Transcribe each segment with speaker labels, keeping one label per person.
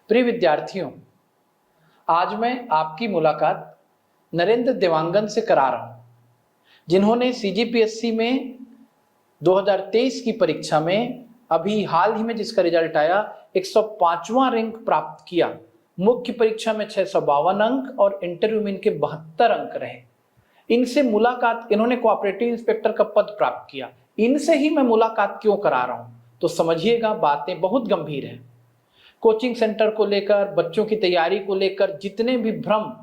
Speaker 1: प्रिय विद्यार्थियों, आज मैं आपकी मुलाकात नरेंद्र देवांगन से करा रहा हूं, जिन्होंने सीजीपीएससी में 2023 की परीक्षा में अभी हाल ही में जिसका रिजल्ट आया 105वां रैंक प्राप्त किया। मुख्य परीक्षा में 652 अंक और इंटरव्यू में इनके 72 अंक रहे। इनसे मुलाकात, इन्होंने कोऑपरेटिव इंस्पेक्टर का पद प्राप्त किया। इनसे ही मैं मुलाकात क्यों करा रहा हूं, तो समझिएगा, बातें बहुत गंभीर हैं। कोचिंग सेंटर को लेकर, बच्चों की तैयारी को लेकर जितने भी भ्रम,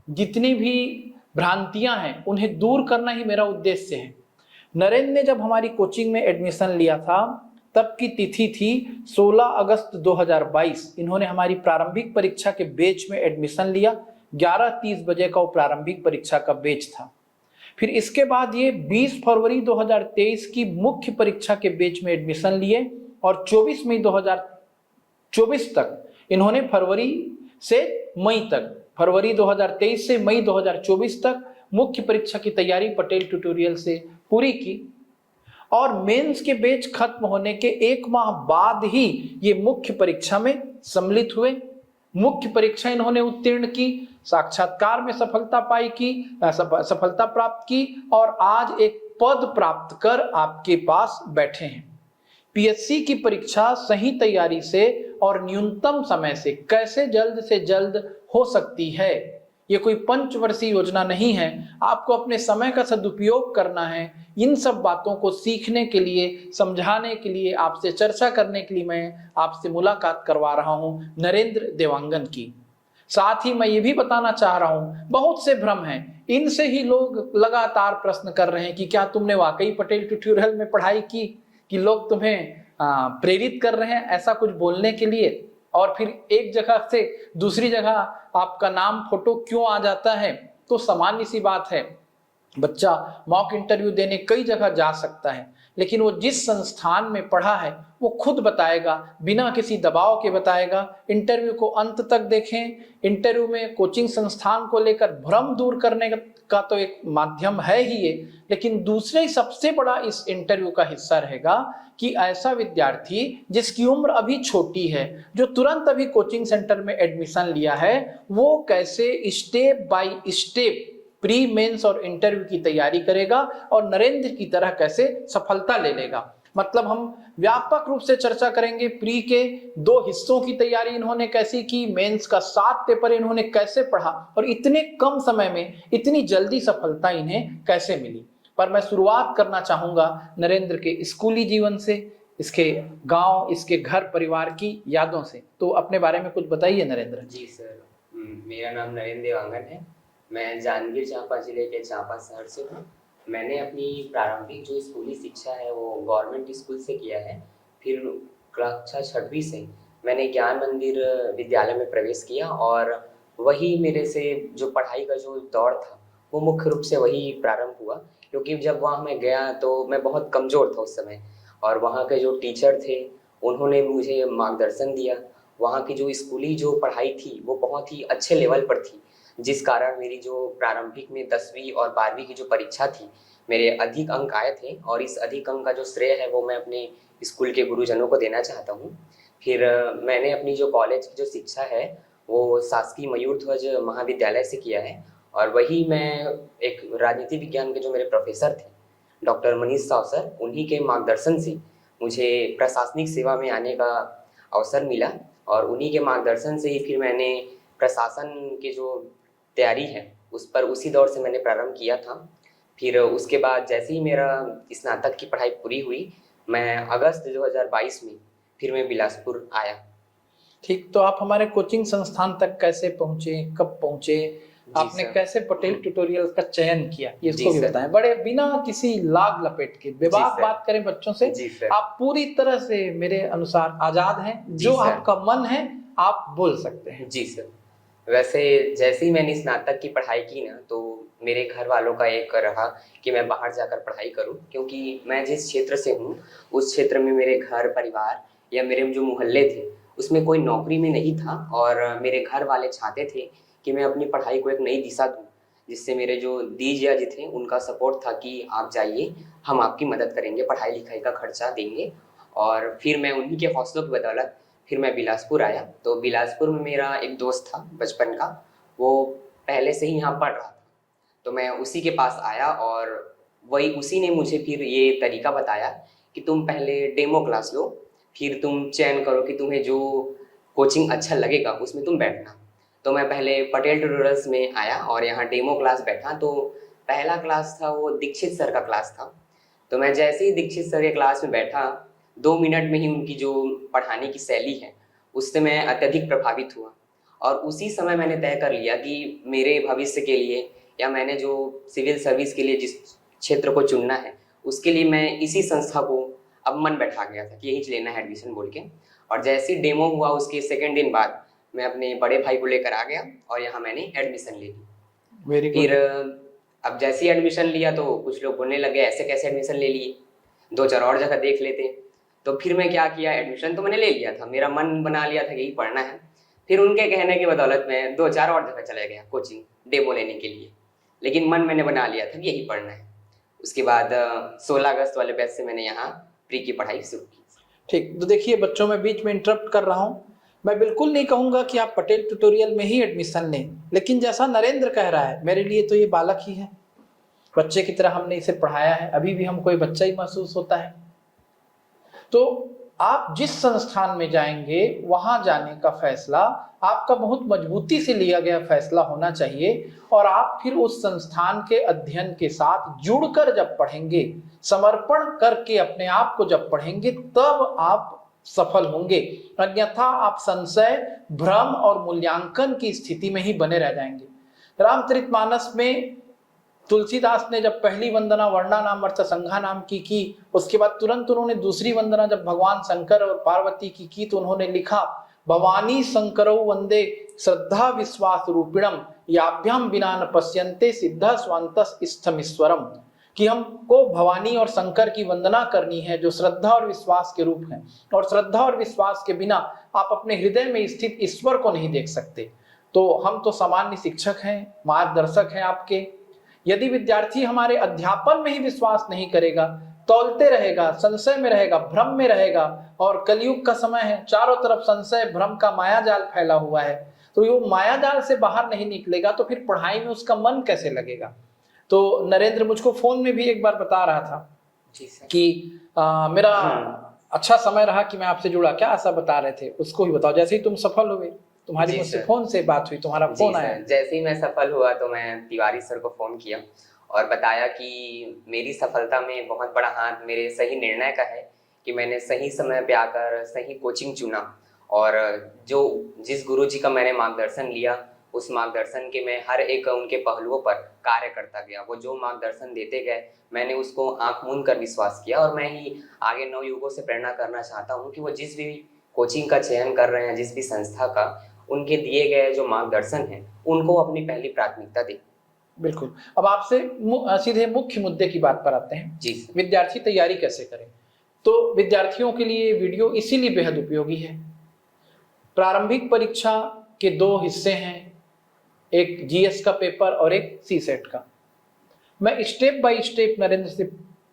Speaker 1: जितनी भी भ्रांतियां हैं, उन्हें दूर करना ही मेरा उद्देश्य है। नरेंद्र ने जब हमारी कोचिंग में एडमिशन लिया था, तब की तिथि थी 16 अगस्त 2022। इन्होंने हमारी प्रारंभिक परीक्षा के बैच में एडमिशन लिया। 11:30 बजे का वो प्रारंभिक परीक्षा का बैच था। फिर इसके बाद ये 20 फरवरी 2023 की मुख्य परीक्षा के बैच में एडमिशन लिए और 24 मई 2024 तक इन्होंने फरवरी 2023 से मई 2024 तक मुख्य परीक्षा की तैयारी पटेल ट्यूटोरियल से पूरी की और मेंस के बैच खत्म होने के 1 माह बाद ही ये मुख्य परीक्षा में सम्मिलित हुए। मुख्य परीक्षा इन्होंने उत्तीर्ण की, साक्षात्कार में सफलता प्राप्त की और आज एक पद प्राप्त कर आपके पास बैठे हैं। पीएससी की परीक्षा सही तैयारी से और न्यूनतम समय से कैसे जल्द से जल्द हो सकती है, ये कोई पंचवर्षीय योजना नहीं है। आपको अपने समय का सदुपयोग करना है। इन सब बातों को सीखने के लिए, समझाने के लिए, आपसे चर्चा करने के लिए मैं आपसे मुलाकात करवा रहा हूं नरेंद्र देवांगन की। साथ ही मैं ये भी बताना चाह रहा हूं, बहुत से भ्रम हैं। इनसे ही लोग लगातार प्रश्न कर रहे हैं कि क्या तुमने वाकई पटेल ट्यूटोरियल में पढ़ाई की, कि लोग तुम्हें प्रेरित कर रहे हैं ऐसा कुछ बोलने के लिए, और फिर एक जगह से दूसरी जगह आपका नाम फोटो क्यों आ जाता है। तो सामान्य सी बात है, बच्चा मॉक इंटरव्यू देने कई जगह जा सकता है, लेकिन वो जिस संस्थान में पढ़ा है वो खुद बताएगा, बिना किसी दबाव के बताएगा। इंटरव्यू को अंत तक देखें। इंटरव्यू में कोचिंग संस्थान को लेकर भ्रम दूर करने का तो एक माध्यम है ही ये, लेकिन दूसरे सबसे बड़ा इस इंटरव्यू का हिस्सा रहेगा कि ऐसा विद्यार्थी जिसकी उम्र अभी छोटी है, जो तुरंत अभी कोचिंग सेंटर में एडमिशन लिया है, वो कैसे step by step pre mains और इंटरव्यू की तैयारी करेगा और नरेंद्र की तरह कैसे सफलता ले लेगा। मतलब हम व्यापक रूप से चर्चा करेंगे। प्री के 2 हिस्सों की तैयारी इन्होंने कैसी की, मेंस का 7 पेपर इन्होंने कैसे पढ़ा और इतने कम समय में इतनी जल्दी सफलता इन्हें कैसे मिली। पर मैं शुरुआत करना चाहूंगा नरेंद्र के स्कूली जीवन से, इसके गांव, इसके घर परिवार की यादों से। तो अपने बारे में कुछ बताइए नरेंद्र।
Speaker 2: जी सर, मेरा नाम नरेंद्र देवांगन है। मैं जांजगीर चांपा जिले के चांपा शहर से हूँ। मैंने अपनी प्रारंभिक जो स्कूली शिक्षा है वो गवर्नमेंट स्कूल से किया है। फिर कक्षा 6वीं से मैंने ज्ञान मंदिर विद्यालय में प्रवेश किया और वही मेरे से जो पढ़ाई का जो दौर था वो मुख्य रूप से वही प्रारंभ हुआ, क्योंकि जब वहाँ मैं गया तो मैं बहुत कमज़ोर था उस समय और वहाँ के जो टीचर थे उन्होंने मुझे मार्गदर्शन दिया। वहाँ की जो स्कूली जो पढ़ाई थी वो बहुत ही अच्छे लेवल पर थी, जिस कारण मेरी जो प्रारंभिक में 10वीं और 12वीं की जो परीक्षा थी, मेरे अधिक अंक आए थे और इस अधिक अंक का जो श्रेय है वो मैं अपने स्कूल के गुरुजनों को देना चाहता हूँ। फिर मैंने अपनी जो कॉलेज की जो शिक्षा है वो शासकीय मयूर ध्वज महाविद्यालय से किया है और वही मैं एक राजनीति विज्ञान के जो मेरे प्रोफेसर थे डॉक्टर मनीष साव सर, उन्हीं के मार्गदर्शन से मुझे प्रशासनिक सेवा में आने का अवसर मिला और उन्हीं के मार्गदर्शन से ही फिर मैंने प्रशासन के जो तैयारी है उस पर उसी दौर से मैंने प्रारंभ किया था। फिर उसके बाद जैसे ही मेरा स्नातक की पढ़ाई पूरी हुई, मैं अगस्त 2022 में फिर मैं बिलासपुर आया।
Speaker 1: ठीक, तो आप हमारे कोचिंग संस्थान तक कैसे पहुंचे, कब पहुंचे, आपने कैसे पटेल ट्यूटोरियल का चयन किया, ये इसको भी बताएं। बड़े बिना किसी लाग लपेट के बेबाक बात करें बच्चों से। आप पूरी तरह से मेरे अनुसार आजाद हैं, जो आपका मन है आप बोल सकते हैं।
Speaker 2: जी सर, वैसे जैसे ही मैंने स्नातक की पढ़ाई की ना, तो मेरे घर वालों का एक रहा कि मैं बाहर जाकर पढ़ाई करूं, क्योंकि मैं जिस क्षेत्र से हूं उस क्षेत्र में मेरे घर परिवार या मेरे जो मोहल्ले थे उसमें कोई नौकरी में नहीं था और मेरे घर वाले चाहते थे कि मैं अपनी पढ़ाई को एक नई दिशा दूं, जिससे मेरे जो दीजिया जी थे उनका सपोर्ट था कि आप जाइए, हम आपकी मदद करेंगे, पढ़ाई लिखाई का खर्चा देंगे। और फिर मैं उन्हीं के हौसलों की बदौलत फिर मैं बिलासपुर आया, तो बिलासपुर में मेरा एक दोस्त था बचपन का, वो पहले से ही यहाँ पढ़ रहा था, तो मैं उसी के पास आया और वही उसी ने मुझे फिर ये तरीका बताया कि तुम पहले डेमो क्लास लो, फिर तुम चयन करो कि तुम्हें जो कोचिंग अच्छा लगेगा उसमें तुम बैठना। तो मैं पहले पटेल ट्यूटोरियल्स में आया और यहाँ डेमो क्लास बैठा। तो पहला क्लास था वो दीक्षित सर का क्लास था। तो मैं जैसे ही दीक्षित सर के क्लास में बैठा, 2 मिनट में ही उनकी जो पढ़ाने की शैली है उससे मैं अत्यधिक प्रभावित हुआ और उसी समय मैंने तय कर लिया कि मेरे भविष्य के लिए या मैंने जो सिविल सर्विस के लिए जिस क्षेत्र को चुनना है उसके लिए मैं इसी संस्था को अब मन बैठा गया था कि यही लेना है एडमिशन बोल के। और जैसे ही डेमो हुआ उसके सेकेंड दिन बाद मैं अपने बड़े भाई को लेकर आ गया और यहाँ मैंने एडमिशन ले ली।
Speaker 1: वेरी
Speaker 2: फिर
Speaker 1: गुड।
Speaker 2: अब जैसे ही एडमिशन लिया तो कुछ लोग बोलने लगे ऐसे कैसे एडमिशन ले लिए, 2-4 और जगह देख लेते। तो फिर मैं क्या किया, एडमिशन तो मैंने ले लिया था, मेरा मन बना लिया था कि यही पढ़ना है। फिर उनके कहने की बदौलत मैं 2-4 और जगह चले गया कोचिंग डेमो लेने के लिए, लेकिन मन मैंने बना लिया था कि यही पढ़ना है। उसके बाद 16 अगस्त वाले बैच से मैंने यहाँ प्री की पढ़ाई शुरू की।
Speaker 1: ठीक, तो देखिए बच्चों, मैं बीच में इंटरप्ट कर रहा हूँ। मैं बिल्कुल नहीं कहूँगा कि आप पटेल ट्यूटोरियल में ही एडमिशन लें, लेकिन जैसा नरेंद्र कह रहा है, मेरे लिए तो ये बालक ही है, बच्चे की तरह हमने इसे पढ़ाया है, अभी भी हमको ये बच्चा ही महसूस होता है। तो आप जिस संस्थान में जाएंगे वहां जाने का फैसला आपका बहुत मजबूती से लिया गया फैसला होना चाहिए, और आप फिर उस संस्थान के अध्ययन के साथ जुड़कर जब पढ़ेंगे, समर्पण करके अपने आप को जब पढ़ेंगे, तब आप सफल होंगे। अन्यथा आप संशय, भ्रम और मूल्यांकन की स्थिति में ही बने रह जाएंगे। रामचरितमानस में तुलसीदास ने जब पहली वंदना वर्णा नाम अर्थ संघा नाम की, उसके बाद तुरंत उन्होंने दूसरी वंदना जब भगवान शंकर और पार्वती की तो उन्होंने लिखा, भवानी शंकरौ वंदे श्रद्धा विश्वास रूपिणम याभ्याम बिना न पश्यन्ते सिद्धा स्वांतस स्थमीश्वरम, कि हमको भवानी और शंकर की वंदना करनी है जो श्रद्धा और विश्वास के रूप हैं, और श्रद्धा और विश्वास के बिना आप अपने हृदय में स्थित ईश्वर को नहीं देख सकते। तो हम तो सामान्य शिक्षक हैं, मार्गदर्शक हैं आपके। यदि विद्यार्थी हमारे अध्यापन में ही विश्वास नहीं करेगा, तौलते रहेगा, संशय में रहेगा, भ्रम में रहेगा, और कलयुग का समय है, चारों तरफ संशय भ्रम का माया जाल फैला हुआ है, तो ये माया जाल से बाहर नहीं निकलेगा तो फिर पढ़ाई में उसका मन कैसे लगेगा। तो नरेंद्र मुझको फोन में भी एक बार बता रहा था कि मेरा अच्छा समय रहा कि मैं आपसे जुड़ा, क्या ऐसा बता रहे थे, उसको ही बताओ। जैसे ही तुम सफल हुए, तुम्हारी मुझसे फोन से बात हुई, तुम्हारा फोन आया।
Speaker 2: जैसे ही मैं सफल हुआ तो मैं तिवारी सर को फोन किया और बताया कि मेरी सफलता में बहुत बड़ा हाथ मेरे सही निर्णय का है कि मैंने सही समय पे आकर सही कोचिंग चुना, और जो जिस गुरुजी का मैंने मार्गदर्शन लिया उस मार्गदर्शन के मैं हर एक उनके पहलुओं पर कार्य करता गया। वो जो मार्गदर्शन देते गए मैंने उसको आंख मूंद कर विश्वास किया, और मैं ही आगे नवयुगों से प्रेरणा करना चाहता हूँ कि वो जिस भी कोचिंग का चयन कर रहे हैं, जिस भी संस्था का, उनके दिए गए जो मार्गदर्शन है उनको अपनी पहली प्राथमिकता दें।
Speaker 1: बिल्कुल। अब आपसे सीधे मुख्य मुद्दे की बात पर आते हैं।
Speaker 2: जी।
Speaker 1: विद्यार्थी तैयारी कैसे करें? तो विद्यार्थियों के लिए वीडियो इसीलिए बेहद उपयोगी है। प्रारंभिक परीक्षा के 2 हिस्से हैं, एक जीएस का पेपर और एक सीसेट का। मैं स्टेप बाय स्टेप नरेंद्र से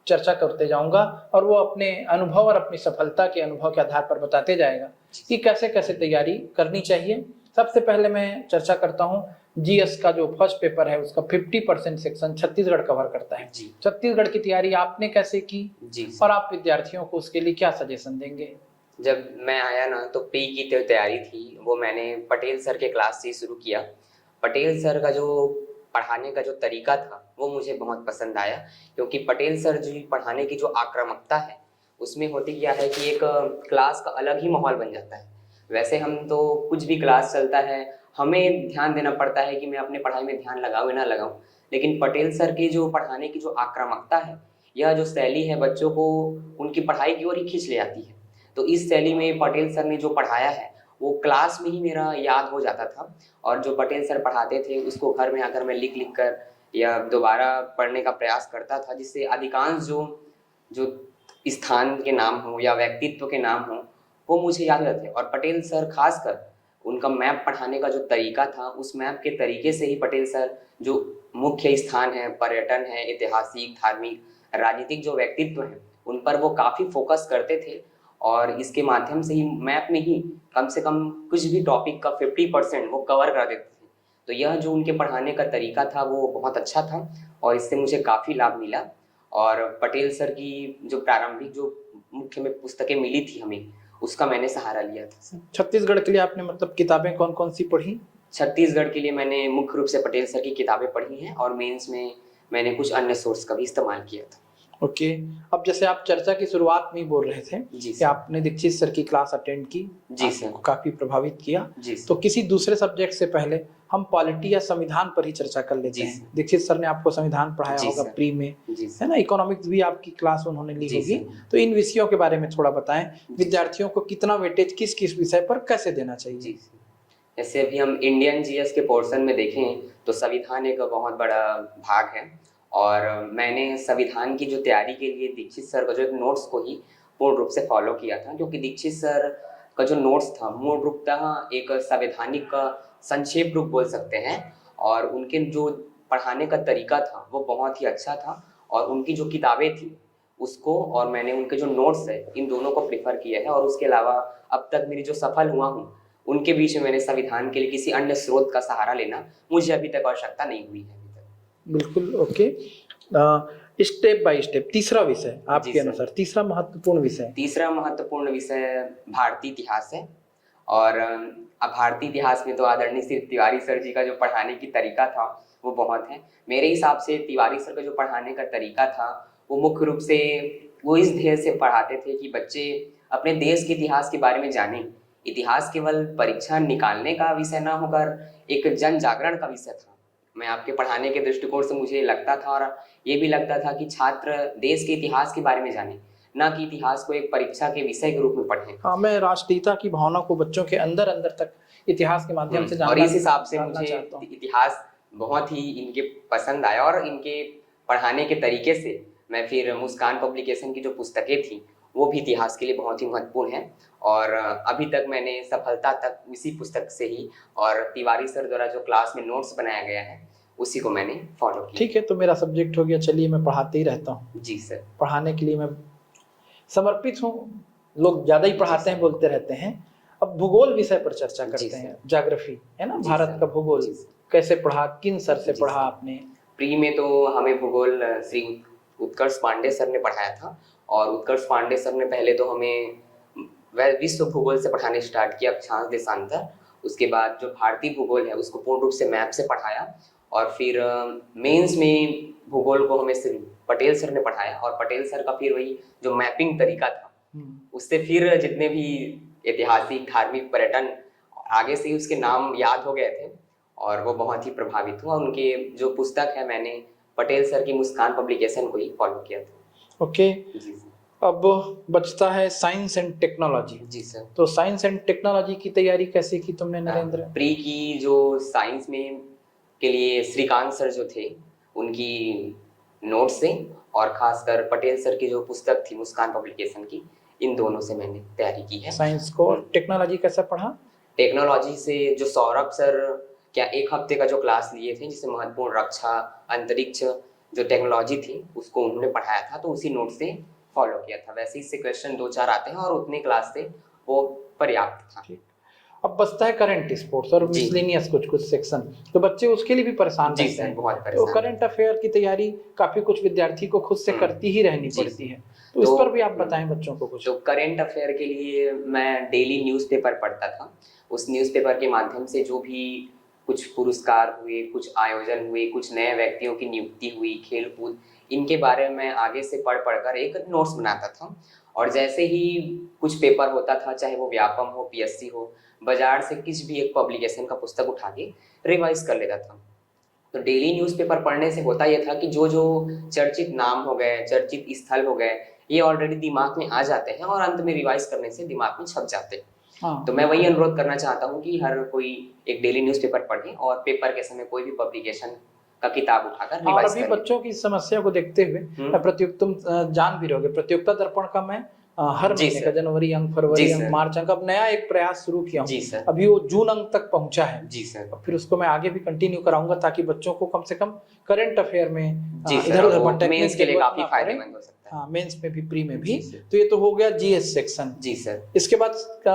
Speaker 1: चर्चा करते जाऊंगा और वो अपने अनुभव और अपनी सफलता के अनुभव के आधार पर बताते जाएगा कि कैसे कैसे तैयारी करनी चाहिए। सबसे पहले मैं चर्चा करता हूँ जीएस का जो फर्स्ट पेपर है उसका 50% सेक्शन छत्तीसगढ़ कवर करता है। छत्तीसगढ़ की तैयारी आपने कैसे की
Speaker 2: जी,
Speaker 1: और आप विद्यार्थियों को उसके लिए क्या सजेशन देंगे?
Speaker 2: जब मैं आया ना तो पी की तैयारी थी वो मैंने पटेल सर के क्लास से शुरू किया। पटेल सर का जो पढ़ाने का जो तरीका था वो मुझे बहुत पसंद आया, क्योंकि पटेल सर जी पढ़ाने की जो आक्रामकता है उसमें होती क्या है कि एक क्लास का अलग ही माहौल बन जाता है। वैसे हम तो कुछ भी क्लास चलता है हमें ध्यान देना पड़ता है कि मैं अपने पढ़ाई में ध्यान लगाऊं या ना लगाऊं, लेकिन पटेल सर की जो पढ़ाने की जो आक्रामकता है, यह जो शैली है बच्चों को उनकी पढ़ाई की ओर ही खींच ले आती है। तो इस शैली में पटेल सर ने जो पढ़ाया है वो क्लास में ही मेरा याद हो जाता था, और जो पटेल सर पढ़ाते थे उसको घर में आकर मैं लिख लिख कर या दोबारा पढ़ने का प्रयास करता था, जिससे अधिकांश जो स्थान के नाम हो या व्यक्तित्व के नाम हो वो मुझे याद रहते। और पटेल सर खासकर उनका मैप पढ़ाने का जो तरीका था, उस मैप के तरीके से ही पटेल सर जो मुख्य स्थान है, पर्यटन है, ऐतिहासिक, धार्मिक, राजनीतिक जो व्यक्तित्व हैं उन पर वो काफ़ी फोकस करते थे, और इसके माध्यम से ही मैप में ही कम से कम कुछ भी टॉपिक का 50% वो कवर कर देते थे। तो यह जो उनके पढ़ाने का तरीका था वो बहुत अच्छा था और इससे मुझे काफ़ी लाभ मिला। और पटेल सर की जो प्रारंभिक जो मुख्य में पुस्तकें मिली थी हमें, उसका मैंने सहारा लिया था।
Speaker 1: छत्तीसगढ़ के लिए आपने मतलब किताबें कौन कौन सी पढ़ी?
Speaker 2: छत्तीसगढ़ के लिए मैंने मुख्य रूप से पटेल सर की किताबें पढ़ी हैं और मेंस में मैंने कुछ अन्य सोर्स का भी इस्तेमाल किया था।
Speaker 1: ओके। अब जैसे आप चर्चा की शुरुआत में ही बोल रहे थे
Speaker 2: जी
Speaker 1: कि
Speaker 2: सर।
Speaker 1: आपने दीक्षित सर की क्लास अटेंड की,
Speaker 2: जी सर।
Speaker 1: आपको काफी प्रभावित किया।
Speaker 2: जी सर।
Speaker 1: तो किसी दूसरे सब्जेक्ट से पहले हम पॉलिटी या संविधान पर ही चर्चा कर लेते
Speaker 2: जी
Speaker 1: हैं।
Speaker 2: सर।
Speaker 1: दीक्षित सर ने आपको संविधान पढ़ाया
Speaker 2: जी
Speaker 1: होगा
Speaker 2: सर।
Speaker 1: प्री में,
Speaker 2: जी
Speaker 1: है
Speaker 2: सर।
Speaker 1: ना? इकोनॉमिक्स भी आपकी क्लास उन्होंने ली
Speaker 2: जी
Speaker 1: होगी।
Speaker 2: सर।
Speaker 1: तो इन विषयों के बारे में थोड़ा बताएं,
Speaker 2: जी।
Speaker 1: विद्यार्थियों को कितना वेटेज किस किस विषय पर कैसे देना चाहिए?
Speaker 2: जी सर। जैसे अभी हम इंडियन जीएस के पोर्शन में देखें तो संविधान एक बहुत बड़ा भाग है और मैंने संविधान की जो तैयारी के लिए दीक्षित सर का जो एक नोट्स को ही पूर्ण रूप से फॉलो किया था, क्योंकि दीक्षित सर का जो नोट्स था मूल रूपतः एक संवैधानिक का संक्षेप रूप बोल सकते हैं और उनके जो पढ़ाने का तरीका था वो बहुत ही अच्छा था और उनकी जो किताबें थी उसको और मैंने उनके जो नोट्स है इन दोनों को प्रेफर किया है। और उसके अलावा अब तक मेरी जो सफल हुआ हूँ उनके बीच में मैंने संविधान के लिए किसी अन्य स्रोत का सहारा लेना मुझे अभी तक आवश्यकता नहीं हुई है अभी तक।
Speaker 1: बिल्कुल ओके। स्टेप बाय स्टेप तीसरा विषय आपके अनुसार, तीसरा महत्वपूर्ण विषय?
Speaker 2: तीसरा महत्वपूर्ण विषय भारतीय इतिहास है और अब भारतीय इतिहास में तो आदरणीय श्री तिवारी सर जी का जो पढ़ाने की तरीका था वो बहुत है। मेरे हिसाब से तिवारी सर का जो पढ़ाने का तरीका था वो मुख्य रूप से वो इस ध्येय से पढ़ाते थे कि बच्चे अपने देश के इतिहास के बारे में जानें। इतिहास केवल परीक्षा निकालने का विषय ना होकर एक जन जागरण का विषय था। मैं आपके पढ़ाने के दृष्टिकोण से मुझे लगता था और ये भी लगता था कि छात्र देश के इतिहास के बारे में जाने, ना कि इतिहास को एक परीक्षा के विषय के रूप में पढ़ें।
Speaker 1: हाँ, मैं राष्ट्रीयता की भावना को बच्चों के अंदर अंदर तक इतिहास के माध्यम से जानना,
Speaker 2: और इस हिसाब से
Speaker 1: जानना
Speaker 2: मुझे
Speaker 1: चाहता हूँ।
Speaker 2: इतिहास बहुत ही इनके पसंद आया और इनके पढ़ाने के तरीके से मैं फिर मुस्कान पब्लिकेशन की जो पुस्तकें थी वो भी इतिहास के लिए बहुत ही महत्वपूर्ण है और अभी तक मैंने सफलता तक इसी पुस्तक से ही और तिवारी सर द्वारा जो क्लास में नोट्स बनाया गया है उसी को मैंने फॉलो किया।
Speaker 1: ठीक है, तो मेरा सब्जेक्ट हो गया। चलिए, मैं पढ़ाते ही रहता हूँ।
Speaker 2: जी सर।
Speaker 1: पढ़ाने के लिए मैं समर्पित हूँ। लोग ज्यादा ही पढ़ाते हैं, बोलते रहते हैं। अब भूगोल विषय पर चर्चा करते हैं। ज्योग्राफी है ना, भारत का भूगोल कैसे पढ़ा, किन सर से पढ़ा आपने?
Speaker 2: प्री में तो हमें भूगोल श्री उत्कर्ष पांडे सर ने पढ़ाया था और उत्कर्ष पांडे सर ने पहले तो हमें विश्व भूगोल से पढ़ाने स्टार्ट किया, अक्षांश देशांतर। उसके बाद जो भारतीय भूगोल है उसको पूर्ण रूप से मैप से पढ़ाया और फिर मेंस में भूगोल को हमें सिर्फ पटेल सर ने पढ़ाया और पटेल सर का फिर वही जो मैपिंग तरीका था उससे फिर जितने भी ऐतिहासिक धार्मिक पर्यटन आगे से ही उसके नाम याद हो गए थे और वो बहुत ही प्रभावित हुआ। उनके जो पुस्तक है मैंने पटेल सर की मुस्कान पब्लिकेशन को ही फॉलो किया था।
Speaker 1: ओके।
Speaker 2: जी सर।
Speaker 1: अब बचता है साइंस एंड टेक्नोलॉजी।
Speaker 2: जी सर।
Speaker 1: तो साइंस एंड टेक्नोलॉजी की तैयारी कैसे की तुमने नरेंद्र?
Speaker 2: प्री की जो साइंस में के लिए श्रीकांत सर जो थे उनकी नोट से और खासकर पटेल सर की जो पुस्तक थी मुस्कान पब्लिकेशन की, इन दोनों से मैंने तैयारी की है
Speaker 1: साइंस को। टेक्नोलॉजी कैसे पढ़ा?
Speaker 2: टेक्नोलॉजी से जो सौरभ सर क्या एक हफ्ते का जो क्लास लिए थे जिससे महत्वपूर्ण रक्षा अंतरिक्ष जो टेक्नोलॉजी थी उसको उन्होंने पढ़ाया था तो उसी नोट से फॉलो किया था। वैसे इससे क्वेश्चन 2-4 आते हैं और उतनी क्लास से वो पर्याप्त था।
Speaker 1: अब बचता है करंट स्पोर्ट्स और मिसलेनियस कुछ सेक्शन, तो बच्चे उसके लिए भी परेशान रहते हैं।
Speaker 2: बहुत परेशान।
Speaker 1: तो करंट अफेयर की तैयारी काफी कुछ विद्यार्थी को खुद से करती ही रहनी पड़ती है, तो इस पर भी आप बताएं बच्चों को कुछ।
Speaker 2: तो करंट अफेयर के लिए मैं डेली न्यूज़पेपर पढ़ता था। उस न्यूज़पेपर के माध्यम से जो भी कुछ पुरस्कार हुए, कुछ आयोजन हुए, कुछ नए व्यक्तियों की नियुक्ति हुई, खेल कूद, इनके बारे में आगे से पढ़कर एक नोट्स बनाता था और जैसे ही कुछ पेपर होता था, चाहे वो व्यापम हो, पीएससी हो, बाजार से किसी भी एक पब्लिकेशन का पुस्तक उठा के रिवाइज कर लेता था। तो डेली न्यूज़पेपर पढ़ने से होता यह था कि जो जो चर्चित नाम हो गए, चर्चित स्थल हो गए, ये ऑलरेडी दिमाग में आ जाते हैं और अंत में रिवाइज करने से दिमाग में छप जाते हैं। तो मैं वही अनुरोध करना चाहता हूँ कि हर कोई एक डेली न्यूज़पेपर पढ़े और पेपर के समय कोई भी पब्लिकेशन का किताब उठाकर रिवाइज करें।
Speaker 1: अभी बच्चों की समस्या को देखते हुए प्रतियोगिता जान भी रहोगे, प्रतियोगिता दर्पण का मैं हर महीने का जनवरी अंक, फरवरी अंक, मार्च अंक, अब नया एक प्रयास शुरू किया हूँ। अभी वो जून अंक तक पहुंचा है।
Speaker 2: जी सर।
Speaker 1: फिर उसको मैं आगे भी कंटिन्यू कराऊंगा ताकि बच्चों को कम से कम करंट अफेयर में इधर उधर भटकने
Speaker 2: के लिए काफी फायदेमंद हो सकता है। रहता है।
Speaker 1: हाँ, मेंस में भी, प्री में भी।
Speaker 2: जी सर।
Speaker 1: तो ये तो हो गया जीएस सेक्शन।
Speaker 2: जी सर।
Speaker 1: इसके बाद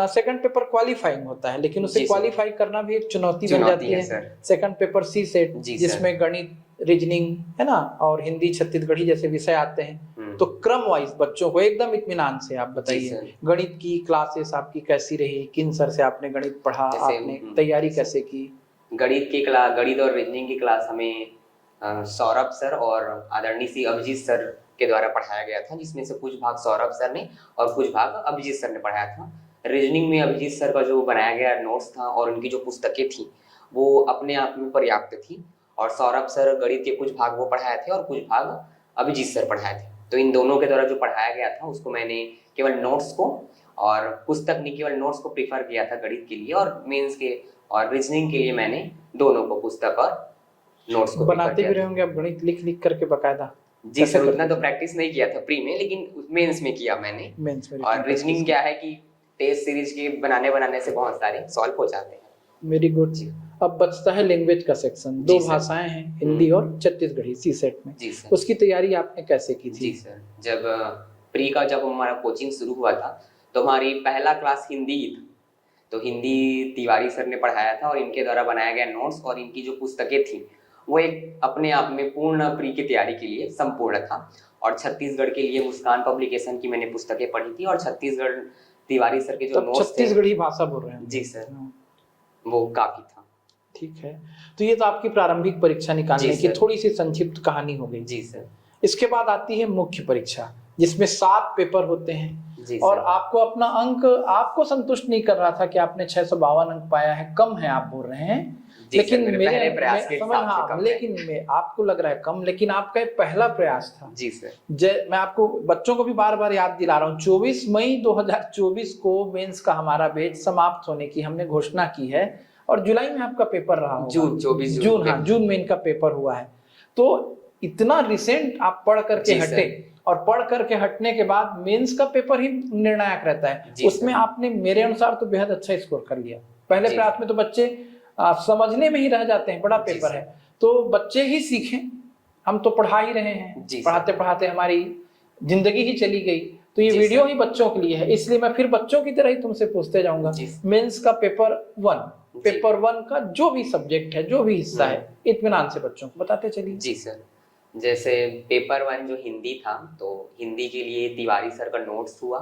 Speaker 1: सेकंड पेपर क्वालिफाइंग होता है, लेकिन उसे
Speaker 2: जी सर।
Speaker 1: क्वालिफाई करना भी एक चुनौती बन जाती
Speaker 2: है
Speaker 1: है।
Speaker 2: Sir.
Speaker 1: Second paper C set,
Speaker 2: जी सर।
Speaker 1: जिसमें गणित, रीजनिंग है ना, और हिंदी, छत्तीसगढ़ी जैसे विषय आते हैं। तो क्रम वाइज बच्चों को एकदम इत्मीनान से आप
Speaker 2: जी
Speaker 1: बताइए,
Speaker 2: सर।
Speaker 1: गणित की क्लासेस आपकी कैसी रही, किन सर से आपने गणित पढ़ा,
Speaker 2: जैसे,
Speaker 1: आपने तैयारी
Speaker 2: जैसे
Speaker 1: कैसे की?
Speaker 2: गणित और रीजनिंग की क्लास हमें सौरभ सर और आदरणीय श्री अभिजीत सर के द्वारा पढ़ाया गया था, जिसमें से कुछ भाग सौरभ सर ने और कुछ भाग अभिजीत सर ने पढ़ाया था। रीजनिंग में अभिजीत सर का जो बनाया गया नोट्स था और उनकी जो पुस्तकें थी वो अपने आप में पर्याप्त थी, और सौरभ सर गणित के कुछ भाग वो पढ़ाए थे और कुछ भाग अभिजीत सर पढ़ाए थे। तो इन दोनों के द्वारा जो पढ़ाया गया था उसको मैंने केवल नोट्स को और पुस्तक नहीं, केवल नोट्स को प्रीफर किया था गणित के लिए, और मेंस के और रीजनिंग के लिए मैंने दोनों को, पुस्तक और नोट्स को
Speaker 1: बनाते भी रहे होंगे आप गणित, लिख लिख करके बकायदा?
Speaker 2: जी सर, उतना तो प्रैक्टिस नहीं किया था प्री में, लेकिन मेंस में किया मैंने।
Speaker 1: मेंस में।
Speaker 2: और रीजनिंग क्या है कि टेस्ट सीरीज के बनाने से बहुत सारे सॉल्व हो जाते हैं।
Speaker 1: Very good. अब बचता है लैंग्वेज का सेक्शन। दो भाषाएं हैं, हिंदी और छत्तीसगढ़ी, सी सेट में।
Speaker 2: जी सर।
Speaker 1: उसकी तैयारी आपने कैसे की थी?
Speaker 2: जी सर, जब प्री का जब हमारा कोचिंग शुरू हुआ था तो हमारी पहला क्लास हिंदी ही था। तो हिंदी तिवारी सर ने पढ़ाया था और इनके द्वारा बनाया गया नोट्स और इनकी जो पुस्तकें थी वो एक अपने आप में पूर्ण प्री की तैयारी के लिए संपूर्ण था। और छत्तीसगढ़ के लिए मुस्कान पब्लिकेशन की मैंने पुस्तकें पढ़ी थी, और छत्तीसगढ़ तिवारी सर के जो नोट्स थे,
Speaker 1: छत्तीसगढ़ी भाषा बोल रहे हैं?
Speaker 2: जी सर, वो काफी था।
Speaker 1: ठीक है, तो ये तो आपकी प्रारंभिक परीक्षा निकालने की थोड़ी सी संक्षिप्त कहानी हो गई।
Speaker 2: जी सर।
Speaker 1: इसके बाद आती है मुख्य परीक्षा, जिसमें 7 पेपर होते हैं। और आपको अपना अंक आपको संतुष्ट नहीं कर रहा था कि आपने 652 अंक पाया है, कम है आप बोल रहे हैं। लेकिन मेरे प्रयास के हिसाब से कम, लेकिन मैं आपको लग रहा है कम, लेकिन आपका एक पहला प्रयास था।
Speaker 2: जी सर।
Speaker 1: मैं आपको, बच्चों को भी बार बार याद दिला रहा हूँ, 24 मई 2024 को मेंस का हमारा बैच समाप्त होने की हमने घोषणा की है, और जुलाई में आपका पेपर रहा होगा।
Speaker 2: जून 24
Speaker 1: जून, हाँ, जून में इनका पेपर हुआ है। तो इतना रिसेंट आप पढ़ करके हटे, और पढ़ करके हटने के बाद मेंस का पेपर ही निर्णायक रहता है। उसमें आपने मेरे अनुसार तो बेहद अच्छा स्कोर कर लिया। पहले प्रयास में तो बच्चे समझने में ही रह जाते हैं, बड़ा पेपर है, तो बच्चे ही सीखें, हम तो पढ़ा ही रहे हैं, पढ़ाते पढ़ाते हमारी जिंदगी ही चली गई। तो ये वीडियो ही बच्चों के लिए है, इसलिए मैं फिर बच्चों की तरह ही तुमसे पूछते जाऊंगा। मेंस का पेपर 1 का जो भी सब्जेक्ट है, जो भी हिस्सा है, इत्मीनान से बच्चों को बताते चलिए।
Speaker 2: जी सर, जैसे पेपर 1 जो हिंदी था, तो हिंदी के लिए तिवारी सर का नोट्स हुआ,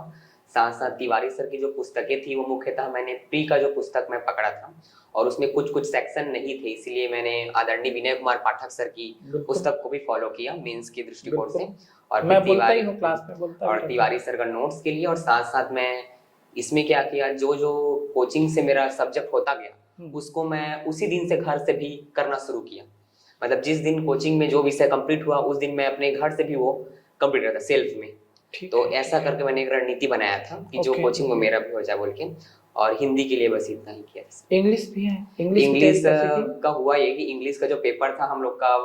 Speaker 2: साथ साथ तिवारी सर की जो पुस्तकें थी वो मुख्यतः मैंने प्री का जो पुस्तक मैं पकड़ा था, और उसमें कुछ कुछ सेक्शन नहीं थे, इसलिए मैंने आदरणीय विनय कुमार पाठक सर की पुस्तक को भी फॉलो किया मेंस के दृष्टिकोण से। और
Speaker 1: मैं बोलता ही हूं क्लास में,
Speaker 2: और तिवारी सर का नोट्स के लिए, और साथ साथ मैं इसमें क्या किया, जो जो कोचिंग से मेरा सब्जेक्ट होता गया उसको मैं उसी दिन से घर से भी करना शुरू किया। मतलब जिस दिन कोचिंग में जो विषय कंप्लीट हुआ उस दिन मैं अपने घर से भी वो कंप्लीट करता सेल्फ में। तो ऐसा करके मैंने एक रणनीति बनाया था कि जो कोचिंग में मेरा भी हो जाए बोल के। और हिंदी के लिए बस इतना ही किया।
Speaker 1: इंग्लिश भी है?
Speaker 2: इंग्लिश का हुआ ये कि इंग्लिश का जो पेपर था हम लोग का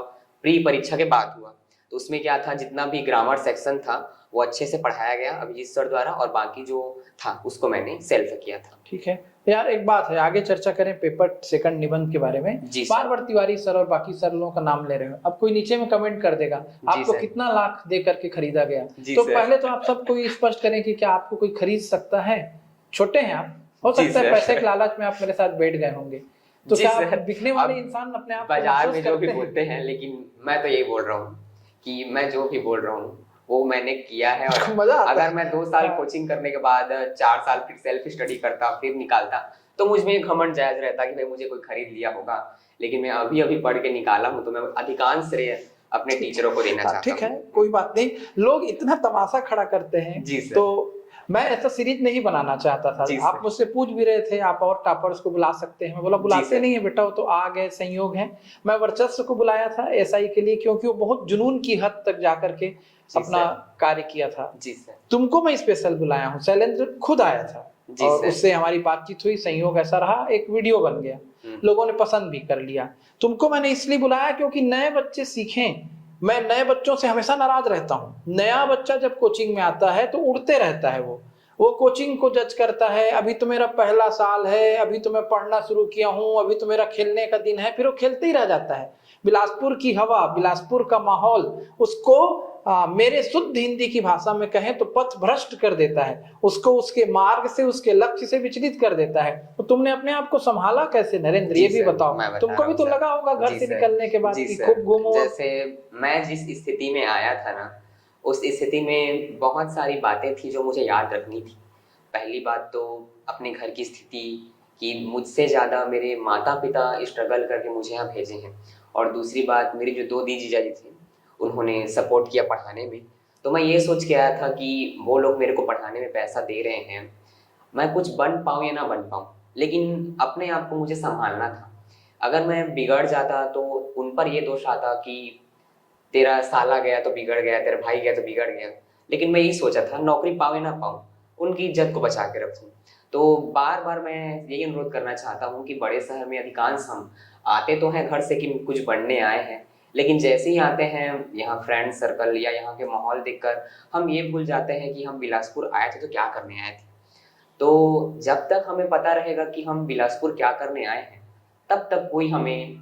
Speaker 2: प्री परीक्षा के बाद हुआ, तो उसमें क्या था, जितना भी ग्रामर सेक्शन था वो अच्छे से पढ़ाया गया अभिजीत सर द्वारा, और बाकी जो था उसको मैंने सेल्फ किया था।
Speaker 1: ठीक है यार, एक बात है, आगे चर्चा करें पेपर सेकंड निबंध के बारे में। बार बार तिवारी सर और बाकी सर लोगों का नाम ले रहे हो, अब कोई नीचे में कमेंट कर देगा आपको कितना लाख दे करके खरीदा गया। तो पहले तो आप सबको स्पष्ट करें कि क्या आपको कोई खरीद सकता है? छोटे हैं आप, हो सकता है पैसे के लालच में आप मेरे साथ बैठ गए होंगे, तो क्या आप बिकने वाले इंसान अपने आप
Speaker 2: बाजार में जो भी बोलते हैं, लेकिन मैं तो यही बोल रहा हूँ कि मैं जो भी बोल रहा हूँ वो मैंने किया है। और अगर मैं 2 साल कोचिंग करने के बाद 4 साल फिर सेल्फ स्टडी करता, फिर निकालता, तो मुझ में घमंड जायज रहता कि भाई मुझे कोई खरीद लिया होगा। लेकिन मैं अभी अभी पढ़ के निकाला हूँ, तो मैं अधिकांश श्रेय अपने टीचरों को देना चाहता हूँ।
Speaker 1: ठीक है, कोई बात नहीं, लोग इतना तमाशा खड़ा करते हैं। तो मैं ऐसा सीरीज नहीं बनाना चाहता था। आप मुझसे पूछ भी रहे थे आप और टॉपर्स को बुला सकते हैं, मैं बोला बुलाते नहीं है बेटा, वो तो आ गए, संयोग है। मैं वर्चस्व को बुलाया था एसआई के लिए, क्योंकि वो बहुत जुनून की हद तक जाकर के अपना कार्य किया था। जी सर। तुमको मैं स्पेशल बुलाया हूँ, शैलेंद्र खुद आया था और उससे हमारी बातचीत हुई, संयोग ऐसा रहा, एक वीडियो बन गया, लोगों ने पसंद भी कर लिया। तुमको मैंने इसलिए बुलाया क्योंकि नए बच्चे सीखें। मैं नए बच्चों से हमेशा नाराज रहता हूँ। नया बच्चा जब कोचिंग में आता है तो उड़ते रहता है, वो कोचिंग को जज करता है, अभी तो मेरा पहला साल है, अभी तो मैं पढ़ना शुरू किया हूँ, अभी तो मेरा खेलने का दिन है, फिर वो खेलते ही रह जाता है। बिलासपुर की हवा, बिलासपुर का माहौल उसको मेरे शुद्ध हिंदी की भाषा में कहें तो पथ भ्रष्ट कर देता है, उसको उसके मार्ग से, उसके लक्ष्य से विचलित कर देता है। तो तुमने अपने आप को संभाला कैसे नरेंद्र, ये भी बताओ। तुमको भी तो लगा होगा घर से निकलने के बाद कि खूब घूमो।
Speaker 2: जैसे मैं जिस स्थिति में आया था ना, उस स्थिति में बहुत सारी बातें थी जो मुझे याद रखनी थी। पहली बात तो अपने घर की स्थिति कि मुझसे ज़्यादा मेरे माता पिता स्ट्रगल करके मुझे यहाँ भेजे हैं, और दूसरी बात मेरी जो 2 दी जीजा जी थे उन्होंने सपोर्ट किया पढ़ाने में। तो मैं ये सोच के आया था कि वो लोग मेरे को पढ़ाने में पैसा दे रहे हैं, मैं कुछ बन पाऊँ या ना बन पाऊँ, लेकिन अपने आप को मुझे संभालना था। अगर मैं बिगड़ जाता तो उन पर ये दोष आता कि तेरा साला गया तो बिगड़ गया, तेरा भाई गया तो बिगड़ गया। लेकिन मैं यही सोचा था नौकरी पाऊँ या ना पाऊँ, उनकी इज्जत को बचा के रखूँ। तो बार बार मैं यही अनुरोध करना चाहता हूँ कि बड़े शहर में अधिकांश हम आते तो हैं घर से कि कुछ बनने आए हैं, लेकिन जैसे ही आते हैं यहाँ फ्रेंड सर्कल या यहाँ के माहौल देखकर हम ये भूल जाते हैं कि हम बिलासपुर आए थे तो क्या करने आए थे। तो जब तक हमें पता रहेगा कि हम बिलासपुर क्या करने आए हैं, तब तक कोई हमें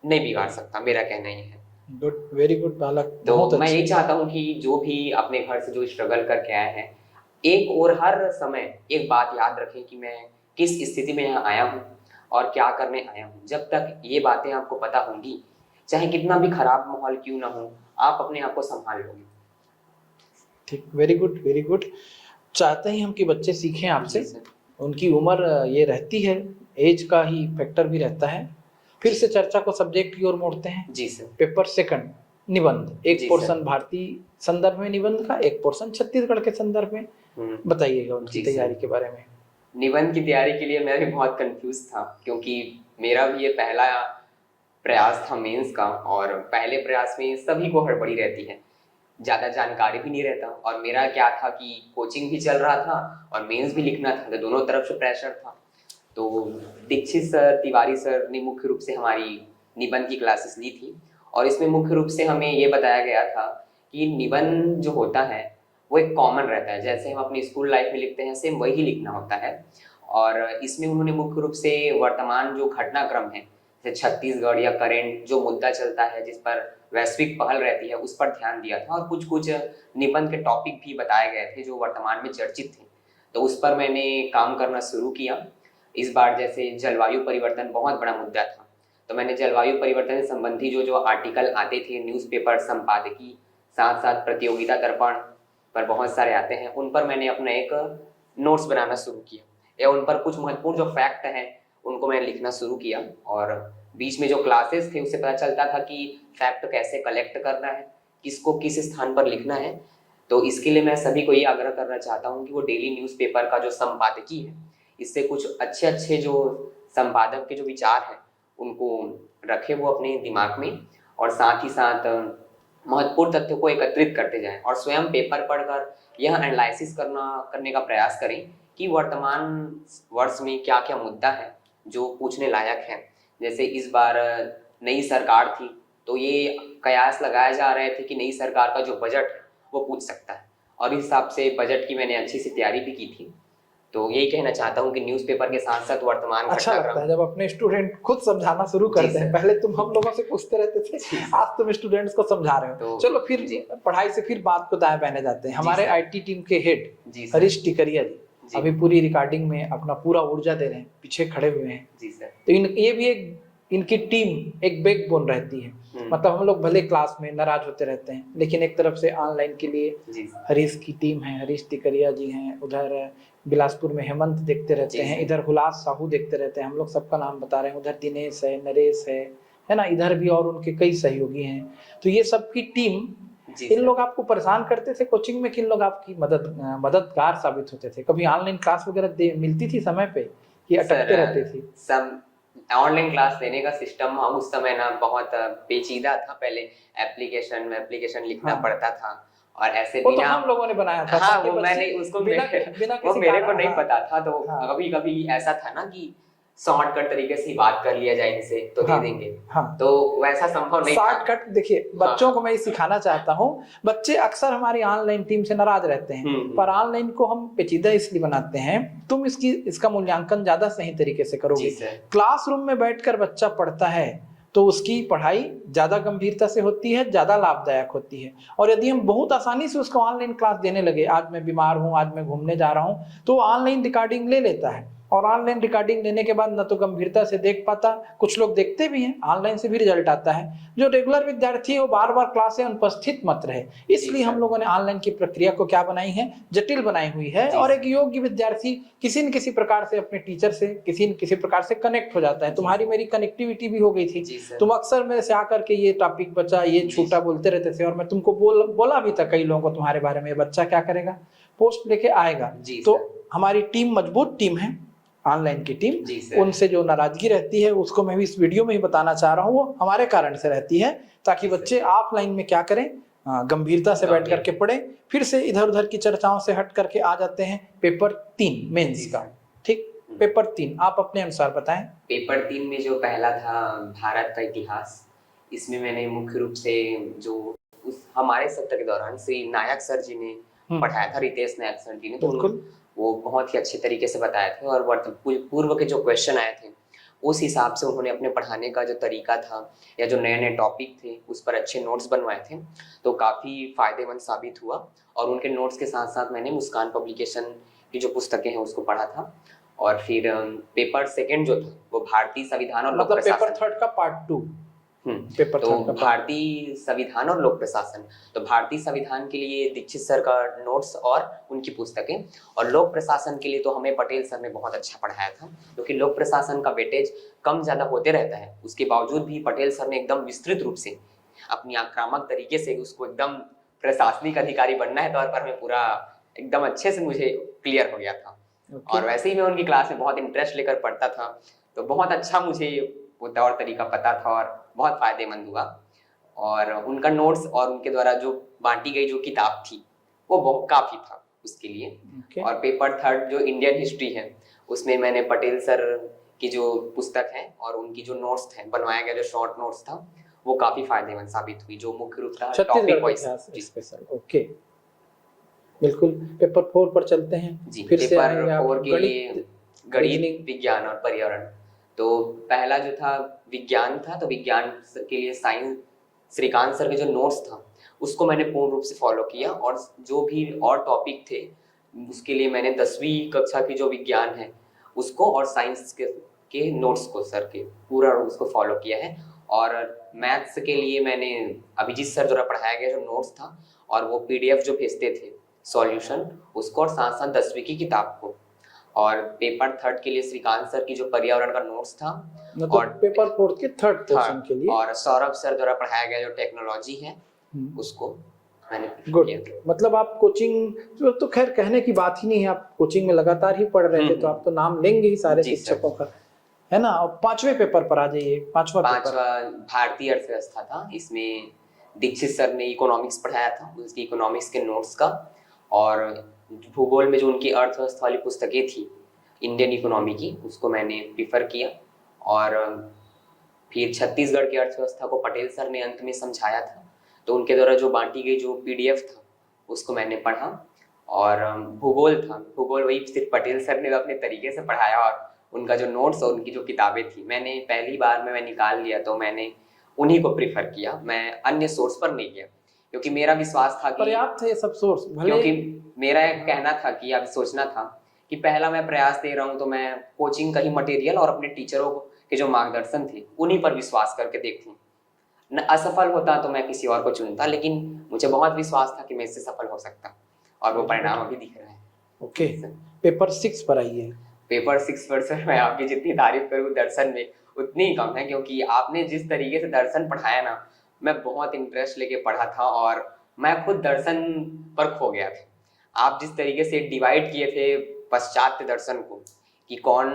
Speaker 2: नहीं बिगाड़ सकता, मेरा कहना ही है।
Speaker 1: गुड, वेरी गुड बालक।
Speaker 2: तो मैं यही चाहता हूँ कि जो भी अपने घर से जो स्ट्रगल करके आए हैं, एक और हर समय एक बात याद रखें कि मैं किस स्थिति में यहाँ आया हूँ और क्या करने आया हूँ। जब तक ये बातें आपको पता होंगी, चाहे कितना भी खराब माहौल क्यों ना हो, आप अपने आप को संभाल लोगे।
Speaker 1: ठीक, वेरी गुड, वेरी गुड। चाहते ही हम कि बच्चे सीखें आपसे। उनकी उम्र ये रहती है, एज का ही फैक्टर भी रहता है। फिर से चर्चा को सब्जेक्ट की ओर मोड़ते हैं।
Speaker 2: जी सर।
Speaker 1: पेपर सेकंड, निबंध। एक पोर्शन भारतीय संदर्भ में निबंध का, एक पोर्शन छत्तीसगढ़ के संदर्भ में। बताइएगा उनकी तैयारी के बारे में।
Speaker 2: निबंध की तैयारी के लिए मैं भी बहुत कंफ्यूज था, क्योंकि मेरा भी ये पहला प्रयास था मेंस का, और पहले प्रयास में सभी को हड़बड़ी रहती है, ज़्यादा जानकारी भी नहीं रहता। और मेरा क्या था कि कोचिंग भी चल रहा था और मेंस भी लिखना था, तो दोनों तरफ से प्रेशर था। तो दीक्षित सर, तिवारी सर ने मुख्य रूप से हमारी निबंध की क्लासेस ली थी, और इसमें मुख्य रूप से हमें ये बताया गया था कि निबंध जो होता है वो एक कॉमन रहता है, जैसे हम अपनी स्कूल लाइफ में लिखते हैं सेम वही लिखना होता है। और इसमें उन्होंने मुख्य रूप से वर्तमान जो घटनाक्रम है, जैसे छत्तीसगढ़ या करेंट जो मुद्दा चलता है, जिस पर वैश्विक पहल रहती है, उस पर ध्यान दिया था। और कुछ कुछ निबंध के टॉपिक भी बताए गए थे जो वर्तमान में चर्चित थे, तो उस पर मैंने काम करना शुरू किया। इस बार जैसे जलवायु परिवर्तन बहुत बड़ा मुद्दा था, तो मैंने जलवायु परिवर्तन से संबंधी जो आर्टिकल आते थे न्यूज़पेपर संपादकीय, साथ साथ प्रतियोगिता दर्पण पर बहुत सारे आते हैं, उन पर मैंने अपना एक नोट्स बनाना शुरू किया, या उन पर कुछ महत्वपूर्ण जो फैक्ट हैं उनको मैंने लिखना शुरू किया। और बीच में जो क्लासेस थे उससे पता चलता था कि फैक्ट कैसे कलेक्ट करना है, किसको किस स्थान पर लिखना है। तो इसके लिए मैं सभी को ये आग्रह करना चाहता हूँ कि वो डेली न्यूज़पेपर का जो संपादकीय है, इससे कुछ अच्छे अच्छे जो संपादक के जो विचार हैं उनको रखे वो अपने दिमाग में, और साथ ही साथ महत्वपूर्ण तथ्यों को एकत्रित करते जाएं, और स्वयं पेपर पढ़कर यह एनालिसिस करने का प्रयास करें कि वर्तमान वर्ष में क्या क्या मुद्दा है जो पूछने लायक है। जैसे इस बार नई सरकार थी, तो ये कयास लगाए जा रहे थे कि नई सरकार का जो बजट है वो पूछ सकता है, और इस हिसाब से बजट की मैंने अच्छी सी तैयारी भी की थी। तो यही कहना चाहता हूँ कि न्यूज़पेपर के साथ साथ वर्तमान
Speaker 1: अच्छा लगता है जब अपने स्टूडेंट खुद समझाना शुरू करते हैं। पहले तुम हम लोगों से पूछते रहते थे, आज तुम स्टूडेंट्स को समझा रहे हो। तो चलो फिर पढ़ाई से फिर बात को दाएं बाएं जाते हैं। हमारे आईटी टीम के हेड हरीश टिकरिया जी अभी पूरी रिकॉर्डिंग में अपना पूरा ऊर्जा दे रहे हैं, पीछे खड़े हुए हैं। जी सर। तो ये भी एक इनकी टीम एक बैकबोन रहती है। मतलब हम लोग भले क्लास में नाराज होते रहते हैं, लेकिन एक तरफ से ऑनलाइन के लिए हरीश की टीम है, हरीश टिकरिया जी हैं, उधर बिलासपुर में हेमंत देखते रहते हैं, इधर हुलास साहू देखते रहते हैं, हम लोग सबका नाम बता रहे हैं, उधर दिनेश है, नरेश है ना, इधर भी और उनके कई सहयोगी हैं। तो ये सबकी टीम, इन लोग आपको परेशान करते थे कोचिंग में, किन लोग आपकी मददगार साबित होते थे? कभी ऑनलाइन क्लास वगैरह मिलती थी समय पे कि अटकते रहते थे?
Speaker 2: सब ऑनलाइन क्लास देने का सिस्टम उस समय ना बहुत पेचीदा था। पहले एप्लीकेशन लिखना पड़ता था, और ऐसे
Speaker 1: वो तो हम लोगों ने बनाया था।
Speaker 2: हाँ, वो मैंने उसको मेरे को नहीं पता था। तो कभी कभी ऐसा था ना कि शॉर्टकट तरीके से बात कर लिया जाए इनसे तो दे देंगे। तो वैसा संभव नहीं था।
Speaker 1: शॉर्टकट देखिए, बच्चों को मैं ये सिखाना चाहता हूँ, बच्चे अक्सर हमारी ऑनलाइन टीम से नाराज रहते हैं, पर ऑनलाइन को हम पेचीदा इसलिए बनाते हैं, तुम इसका मूल्यांकन ज्यादा सही तरीके से करोगे। क्लासरूम में बैठकर बच्चा पढ़ता है तो उसकी पढ़ाई ज्यादा गंभीरता से होती है, ज्यादा लाभदायक होती है। और यदि हम बहुत आसानी से उसको ऑनलाइन क्लास देने लगे, आज मैं बीमार हूं, आज मैं घूमने जा रहा हूं, तो ऑनलाइन रिकॉर्डिंग ले लेता है, और ऑनलाइन रिकॉर्डिंग लेने के बाद न तो गंभीरता से देख पाता, कुछ लोग देखते भी हैं, ऑनलाइन से भी रिजल्ट आता है। जो रेगुलर विद्यार्थी है वो बार बार क्लास में अनुपस्थित मत रहे, इसलिए हम लोगों ने ऑनलाइन की प्रक्रिया को क्या बनाई है, जटिल बनाई हुई है। और एक योग्य विद्यार्थी किसी न किसी प्रकार से अपने टीचर से किसी न किसी प्रकार से कनेक्ट हो जाता है। तुम्हारी मेरी कनेक्टिविटी भी हो गई थी, तुम अक्सर मेरे से आकर के ये टॉपिक बचा, ये छूटा बोलते रहते थे, और मैं तुमको बोला भी था कई लोगों को तुम्हारे बारे में, बच्चा क्या करेगा, पोस्ट लेके आएगा। तो हमारी टीम मजबूत टीम है, ऑनलाइन की टीम। उनसे जो नाराजगी रहती है उसको मैं भी इस वीडियो में ही बताना चाह रहा हूँ, वो हमारे कारण से रहती है, ताकि बच्चे ऑफलाइन में क्या करें, गंभीरता से बैठ करके पढ़े। फिर से इधर उधर की चर्चाओं से हट करके आ जाते हैं पेपर 3 मेंस का। ठीक, पेपर 3 आप अपने अनुसार बताएं।
Speaker 2: पेपर 3 में जो पहला था भारत का इतिहास, इसमें मैंने मुख्य रूप से जो उस हमारे सत्र के दौरान श्री नायक सर जी ने पढ़ाया था, रितेश नायक सर जी ने, तो वो बहुत ही अच्छे तरीके से बताए थे। और पूर्व के जो क्वेश्चन आए थे उस हिसाब से उन्होंने अपने पढ़ाने का जो तरीका था या जो नए नए टॉपिक थे उस पर अच्छे नोट्स बनवाए थे, तो काफ़ी फायदेमंद साबित हुआ। और उनके नोट्स के साथ साथ मैंने मुस्कान पब्लिकेशन की जो पुस्तकें हैं उसको पढ़ा था। और फिर पेपर 2 जो था वो भारतीय संविधान और लोक प्रशासन,
Speaker 1: पेपर 3 का पार्ट 2
Speaker 2: तो भारतीय संविधान और लोक प्रशासन, तो भारतीय संविधान के लिए दीक्षित सर का नोट्स और उनकी पुस्तकें, और लोक प्रशासन के लिए तो हमें पटेल सर ने बहुत अच्छा पढ़ाया था, क्योंकि लोक प्रशासन का वेटेज कम ज्यादा होते रहता है, उसके बावजूद भी पटेल सर ने एकदम विस्तृत रूप से अपनी आक्रामक तरीके से उसको एकदम प्रशासनिक अधिकारी बनना है तौर पर हमें पूरा एकदम अच्छे से मुझे क्लियर हो गया था। और वैसे ही मैं उनकी क्लास में बहुत इंटरेस्ट लेकर पढ़ता था, तो बहुत अच्छा मुझे वो तौर तरीका पता था और बहुत फायदेमंद हुआ। और उनका नोट्स और उनके द्वारा जो बांटी गई जो किताब थी वो बहुत काफी था उसके लिए। और पेपर 3 जो इंडियन हिस्ट्री है उसमें मैंने पटेल सर की जो पुस्तक है और उनकी जो नोट्स थे, बनवाया गया जो शॉर्ट नोट्स था, वो काफी फायदेमंद साबित हुई, जो मुख्य रूप था टॉपिक वाइज।
Speaker 1: ओके, बिल्कुल। पेपर 4 पर चलते हैं जी। फिर से
Speaker 2: पेपर 4 के लिए गणित, विज्ञान और पर्यावरण। तो पहला जो था विज्ञान था, तो विज्ञान के लिए साइंस श्रीकांत सर के जो नोट्स था उसको मैंने पूर्ण रूप से फॉलो किया, और जो भी और टॉपिक थे उसके लिए मैंने 10वीं कक्षा की जो विज्ञान है उसको और साइंस के नोट्स को सर के पूरा उसको फॉलो किया है। और मैथ्स के लिए मैंने अभिजीत सर द्वारा पढ़ाया गया जो नोट्स था और वो PDF जो भेजते थे सॉल्यूशन उसको, और साथ साथ 10वीं की किताब को। और पेपर 3 के लिए श्रीकांत सर की जो पर्यावरण का नोट्स था,
Speaker 1: और पेपर 4 के 3rd पोर्शन के लिए
Speaker 2: और सौरभ सर द्वारा पढ़ाया गया जो टेक्नोलॉजी है उसको मैंने
Speaker 1: किया। मतलब आप कोचिंग तो खैर कहने की बात ही नहीं है, आप कोचिंग में लगातार ही पढ़ रहे थे, तो आप तो नाम लेंगे ही सारे शिक्षकों का, है ना। और 5वें पेपर पर आ जाइए। पांचवा
Speaker 2: भारतीय अर्थव्यवस्था था, इसमें दीक्षित सर ने इकोनॉमिक्स पढ़ाया था, उसकी इकोनॉमिक्स के नोट्स का। और भूगोल में जो उनकी अर्थव्यवस्था वाली पुस्तकें थी इंडियन इकोनॉमी की, उसको मैंने प्रीफर किया। और फिर छत्तीसगढ़ की अर्थव्यवस्था को पटेल सर ने अंत में समझाया था, तो उनके द्वारा जो बांटी गई जो PDF था उसको मैंने पढ़ा। और भूगोल था, भूगोल वही सिर्फ पटेल सर ने अपने तरीके से पढ़ाया, और उनका जो नोट्स और उनकी जो किताबें थी मैंने पहली बार में मैं निकाल लिया, तो मैंने उन्हीं को प्रीफर किया, मैं अन्य सोर्स पर नहीं गया, क्योंकि मेरा विश्वास था कि
Speaker 1: पर्याप्त है ये सब सोर्स।
Speaker 2: क्योंकि मेरा एक कहना था कि अब सोचना था कि पहला मैं प्रयास दे रहा हूँ तो मैं कोचिंग का ही मटेरियल और अपने टीचरों के जो मार्गदर्शन थे उन्हीं पर विश्वास करके देखूं, न असफल होता तो मैं किसी और को चुनता, लेकिन मुझे बहुत विश्वास था कि मैं इससे सफल हो सकता, और वो परिणाम अभी दिख रहा है।
Speaker 1: ओके, पेपर 6 पर आइए।
Speaker 2: पेपर 6 पर सर मैं आपकी जितनी तारीफ करूँ दर्शन में उतनी ही कम है, क्योंकि आपने जिस तरीके से दर्शन पढ़ाया ना, मैं बहुत इंटरेस्ट लेके पढ़ा था और मैं खुद दर्शन पर खो गया था। आप जिस तरीके से डिवाइड किए थे पाश्चात्य दर्शन को कि कौन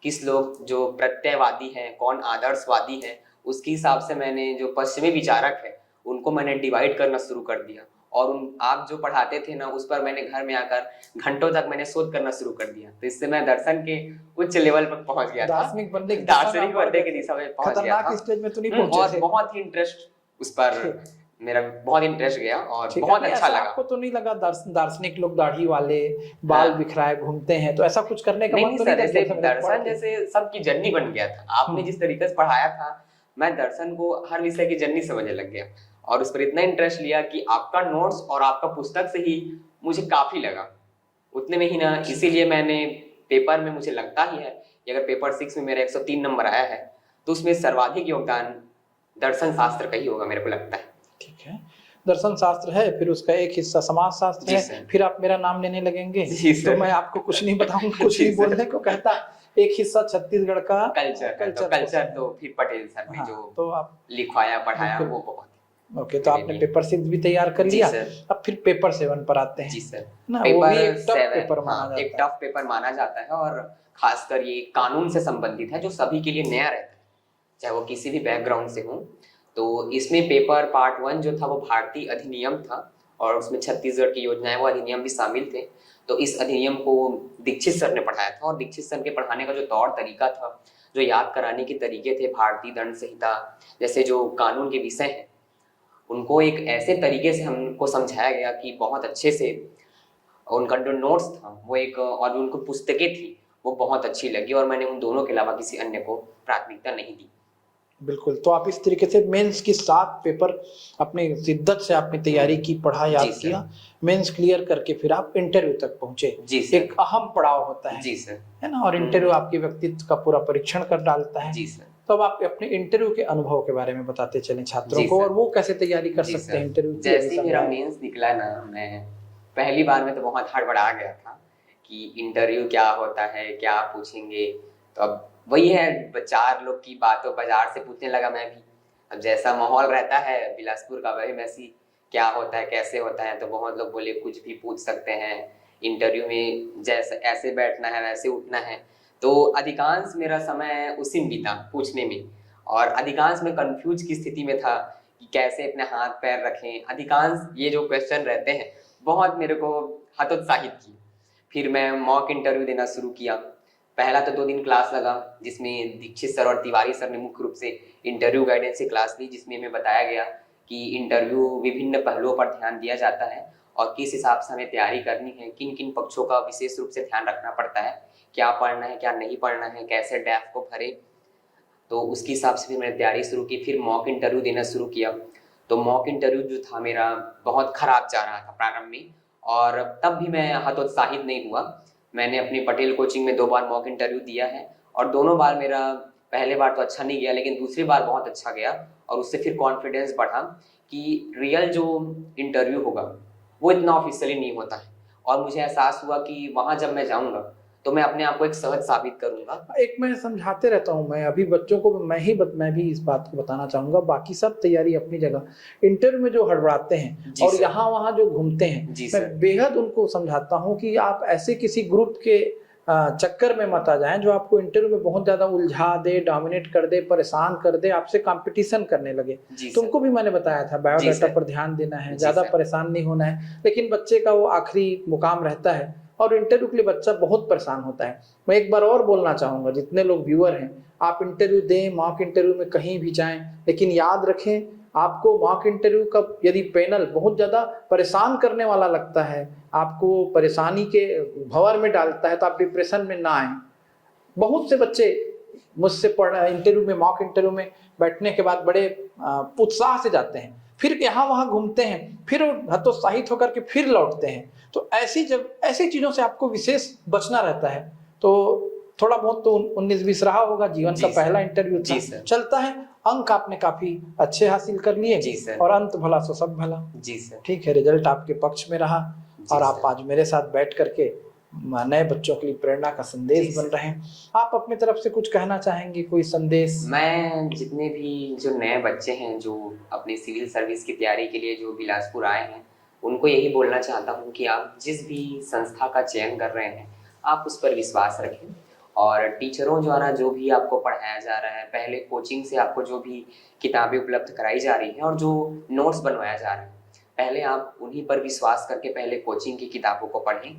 Speaker 2: किस लोग जो प्रत्ययवादी हैं, कौन आदर्शवादी है, उसके हिसाब से मैंने जो पश्चिमी विचारक है उनको मैंने डिवाइड करना शुरू कर दिया। और आप जो पढ़ाते थे ना उस पर मैंने घर में आकर घंटों तक मैंने शोध करना शुरू कर दिया, तो इससे मैं दर्शन के उच्च लेवल पर पहुंच गया था, दार्शनिक बनने की दिशा में पहुंच गया था।
Speaker 1: स्टेज में तो नहीं पहुंचे थे।
Speaker 2: बहुत ही इंटरेस्ट उस पर मेरा बहुत इंटरेस्ट गया और बहुत अच्छा लगा।
Speaker 1: आपको तो नहीं लगा दार्शनिक लोग दाढ़ी वाले बाल बिखराए घूमते हैं, तो ऐसा कुछ करने का
Speaker 2: नहीं सर, दर्शन जैसे सबकी जर्नी बन गया था। आपने जिस तरीके से पढ़ाया था मैं दर्शन को हर विषय की जननी समझने लग गया और उस पर इतना इंटरेस्ट लिया कि आपका नोट्स और आपका पुस्तक से ही मुझे काफी लगा उतने में ही ना। इसीलिए मैंने पेपर में, मुझे लगता ही है कि अगर पेपर 6 में मेरा 103 नंबर आया है तो उसमें सर्वाधिक योगदान दर्शन शास्त्र का ही होगा, मेरे को लगता है।
Speaker 1: ठीक है, दर्शन शास्त्र है, फिर उसका एक हिस्सा समाज शास्त्र
Speaker 2: जी
Speaker 1: है,
Speaker 2: सर।
Speaker 1: फिर आप मेरा नाम लेने लगेंगे
Speaker 2: जी
Speaker 1: तो
Speaker 2: सर।
Speaker 1: मैं आपको कुछ नहीं बताऊंगा, कुछ
Speaker 2: जी
Speaker 1: नहीं
Speaker 2: सर।
Speaker 1: बोलने को कहता। एक हिस्सा छत्तीसगढ़ का
Speaker 2: कल्चर है, तो कल्चर तो फिर पटेल सर ने
Speaker 1: हाँ,
Speaker 2: जो
Speaker 1: तो आप
Speaker 2: लिखवाया पढ़ाया
Speaker 1: बिल्कुल।
Speaker 2: वो बहुत
Speaker 1: ओके, तो
Speaker 2: मेरे
Speaker 1: आपने
Speaker 2: लिए।
Speaker 1: पेपर 6 भी तैयार कर
Speaker 2: जी
Speaker 1: लिया।
Speaker 2: सर।
Speaker 1: अब फिर पेपर 7 पर आते हैं
Speaker 2: जी सर।
Speaker 1: ना, वो
Speaker 2: पेपर
Speaker 1: भी एक टफ
Speaker 2: 7,
Speaker 1: पेपर माना
Speaker 2: हाँ, एक
Speaker 1: जाता है।
Speaker 2: टफ पेपर माना जाता है और खासकर ये कानून से संबंधित है जो सभी के लिए नया रहता है, चाहे वो किसी भी बैकग्राउंड से हो। तो इसमें पेपर पार्ट 1 जो था वो भारतीय अधिनियम था और उसमें छत्तीसगढ़ की योजनाएं वो अधिनियम भी शामिल थे। तो इस अधिनियम को दीक्षित सर ने पढ़ाया था और दीक्षित सर के पढ़ाने का जो तौर तरीका था, जो याद कराने के तरीके थे, भारतीय दंड संहिता जैसे जो कानून के विषय हैं उनको एक ऐसे तरीके से हमको समझाया गया कि बहुत अच्छे से उनका जो नोट्स था वो एक, और जो उनको पुस्तकें थी वो बहुत अच्छी लगी और मैंने उन दोनों के अलावा किसी अन्य को प्राथमिकता नहीं दी।
Speaker 1: बिल्कुल, तो आप इस तरीके से मेंस की 7 पेपर अपनी शिद्दत से आपने तैयारी की, पढ़ा,
Speaker 2: जी
Speaker 1: याद
Speaker 2: सर।
Speaker 1: किया, मेंस क्लियर करके फिर आप इंटरव्यू तक पहुंचे।
Speaker 2: जी सर।
Speaker 1: एक अहम पड़ाव होता है
Speaker 2: जी सर।
Speaker 1: ना, और इंटरव्यू आपके व्यक्तित्व का पूरा परीक्षण कर डालता है।
Speaker 2: जी सर।
Speaker 1: तो अब आप अपने इंटरव्यू के अनुभव के बारे में बताते चलें छात्रों
Speaker 2: जी
Speaker 1: को,
Speaker 2: सर।
Speaker 1: और वो कैसे तैयारी कर
Speaker 2: जी
Speaker 1: सकते हैं
Speaker 2: सर।
Speaker 1: इंटरव्यू की,
Speaker 2: जैसे
Speaker 1: अभी
Speaker 2: ही मेरा
Speaker 1: समझाएं।
Speaker 2: मेंस निकला ना, मैं पहली बार में तो बहुत हड़बड़ा गया था कि इंटरव्यू क्या होता है, क्या पूछेंगे। तो अब वही है, 4 लोग की बातों बाजार से पूछने लगा मैं भी। अब जैसा माहौल रहता है बिलासपुर का, वही वैसी क्या होता है, कैसे होता है, तो बहुत लोग बोले कुछ भी पूछ सकते हैं इंटरव्यू में, जैसे ऐसे बैठना है वैसे उठना है। तो अधिकांश मेरा समय उसी में बीता पूछने में, और अधिकांश मैं कंफ्यूज की स्थिति में था कि कैसे अपने हाथ पैर रखें। अधिकांश ये जो क्वेश्चन रहते हैं बहुत मेरे को हतोत्साहित किए। फिर मैं मॉक इंटरव्यू देना शुरू किया। पहला तो 2 दिन क्लास लगा जिसमें दीक्षित सर और तिवारी सर ने मुख्य रूप से इंटरव्यू गाइडेंस की क्लास ली, जिसमें हमें बताया गया कि इंटरव्यू विभिन्न पहलुओं पर ध्यान दिया जाता है और किस हिसाब से हमें तैयारी करनी है, किन किन पक्षों का विशेष रूप से ध्यान रखना पड़ता है, क्या पढ़ना है क्या नहीं पढ़ना है, कैसे डैफ को भरे। तो उसके हिसाब से फिर मैंने तैयारी शुरू की। फिर मॉक इंटरव्यू देना शुरू किया। तो मॉक इंटरव्यू जो था मेरा बहुत खराब जा रहा था प्रारंभ में, और तब भी मैं हतोत्साहित नहीं हुआ। मैंने अपनी पटेल कोचिंग में 2 बार मॉक इंटरव्यू दिया है और दोनों बार मेरा, पहले बार तो अच्छा नहीं गया लेकिन दूसरी बार बहुत अच्छा गया, और उससे फिर कॉन्फिडेंस बढ़ा कि रियल जो इंटरव्यू होगा वो इतना ऑफिशियली नहीं होता है। और मुझे एहसास हुआ कि वहाँ जब मैं जाऊँगा तो मैं अपने आप को एक सहज साबित करूँगा।
Speaker 1: एक मैं समझाते रहता हूँ, मैं अभी बच्चों को मैं भी इस बात को बताना चाहूंगा, बाकी सब तैयारी अपनी जगह। इंटरव्यू में जो हड़बड़ाते हैं
Speaker 2: जी
Speaker 1: और
Speaker 2: सर।
Speaker 1: यहाँ वहाँ जो घूमते हैं,
Speaker 2: जी
Speaker 1: मैं
Speaker 2: सर।
Speaker 1: बेहद उनको समझाता हूँ कि आप ऐसे किसी ग्रुप के चक्कर में मत आ जाएं जो आपको इंटरव्यू में बहुत ज्यादा उलझा दे, डोमिनेट कर दे, परेशान कर दे, आपसे कंपटीशन करने लगे।
Speaker 2: जी सर।
Speaker 1: तुमको भी मैंने बताया था
Speaker 2: जी
Speaker 1: बायोडाटा
Speaker 2: सर।
Speaker 1: पर ध्यान देना है,
Speaker 2: जी
Speaker 1: ज्यादा
Speaker 2: सर।
Speaker 1: परेशान नहीं होना है, लेकिन बच्चे का वो आखिरी मुकाम रहता है और इंटरव्यू के लिए बच्चा बहुत परेशान होता है। मैं एक बार और बोलना चाहूंगा, जितने लोग व्यूअर हैं, आप इंटरव्यू दें, मॉक इंटरव्यू में कहीं भी जाएं, लेकिन याद रखें आपको मॉक इंटरव्यू का यदि पैनल बहुत ज्यादा परेशान करने वाला लगता है, आपको परेशानी के भंवर में डालता है, तो आप डिप्रेशन में ना आए। बहुत से बच्चे मुझसे इंटरव्यू में, मॉक इंटरव्यू में बैठने के बाद बड़े उत्साह से जाते हैं, फिर यहाँ वहाँ घूमते हैं, फिर हतोत्साहित होकर के फिर लौटते हैं। तो ऐसी चीजों से आपको विशेष बचना रहता है। तो थोड़ा बहुत तो 19-20 रहा होगा, जीवन का पहला इंटरव्यू था, चलता है। अंक आपने काफी अच्छे हासिल कर लिए और अंत भला सो सब भला।
Speaker 2: जी सर।
Speaker 1: ठीक है, रिजल्ट आपके पक्ष में रहा और आप आज मेरे साथ बैठ करके नए बच्चों के लिए प्रेरणा का संदेश बन रहे हैं। आप अपनी तरफ से कुछ कहना चाहेंगे, कोई संदेश?
Speaker 2: मैं जितने भी जो नए बच्चे हैं जो अपनी सिविल सर्विस की तैयारी के लिए जो बिलासपुर आए हैं, उनको यही बोलना चाहता हूँ कि आप जिस भी संस्था का चयन कर रहे हैं आप उस पर विश्वास रखें, और टीचरों द्वारा जो भी आपको पढ़ाया जा रहा है, पहले कोचिंग से आपको जो भी किताबें उपलब्ध कराई जा रही हैं और जो नोट्स बनवाया जा रहा है, पहले आप उन्हीं पर विश्वास करके पहले कोचिंग की किताबों को पढ़ें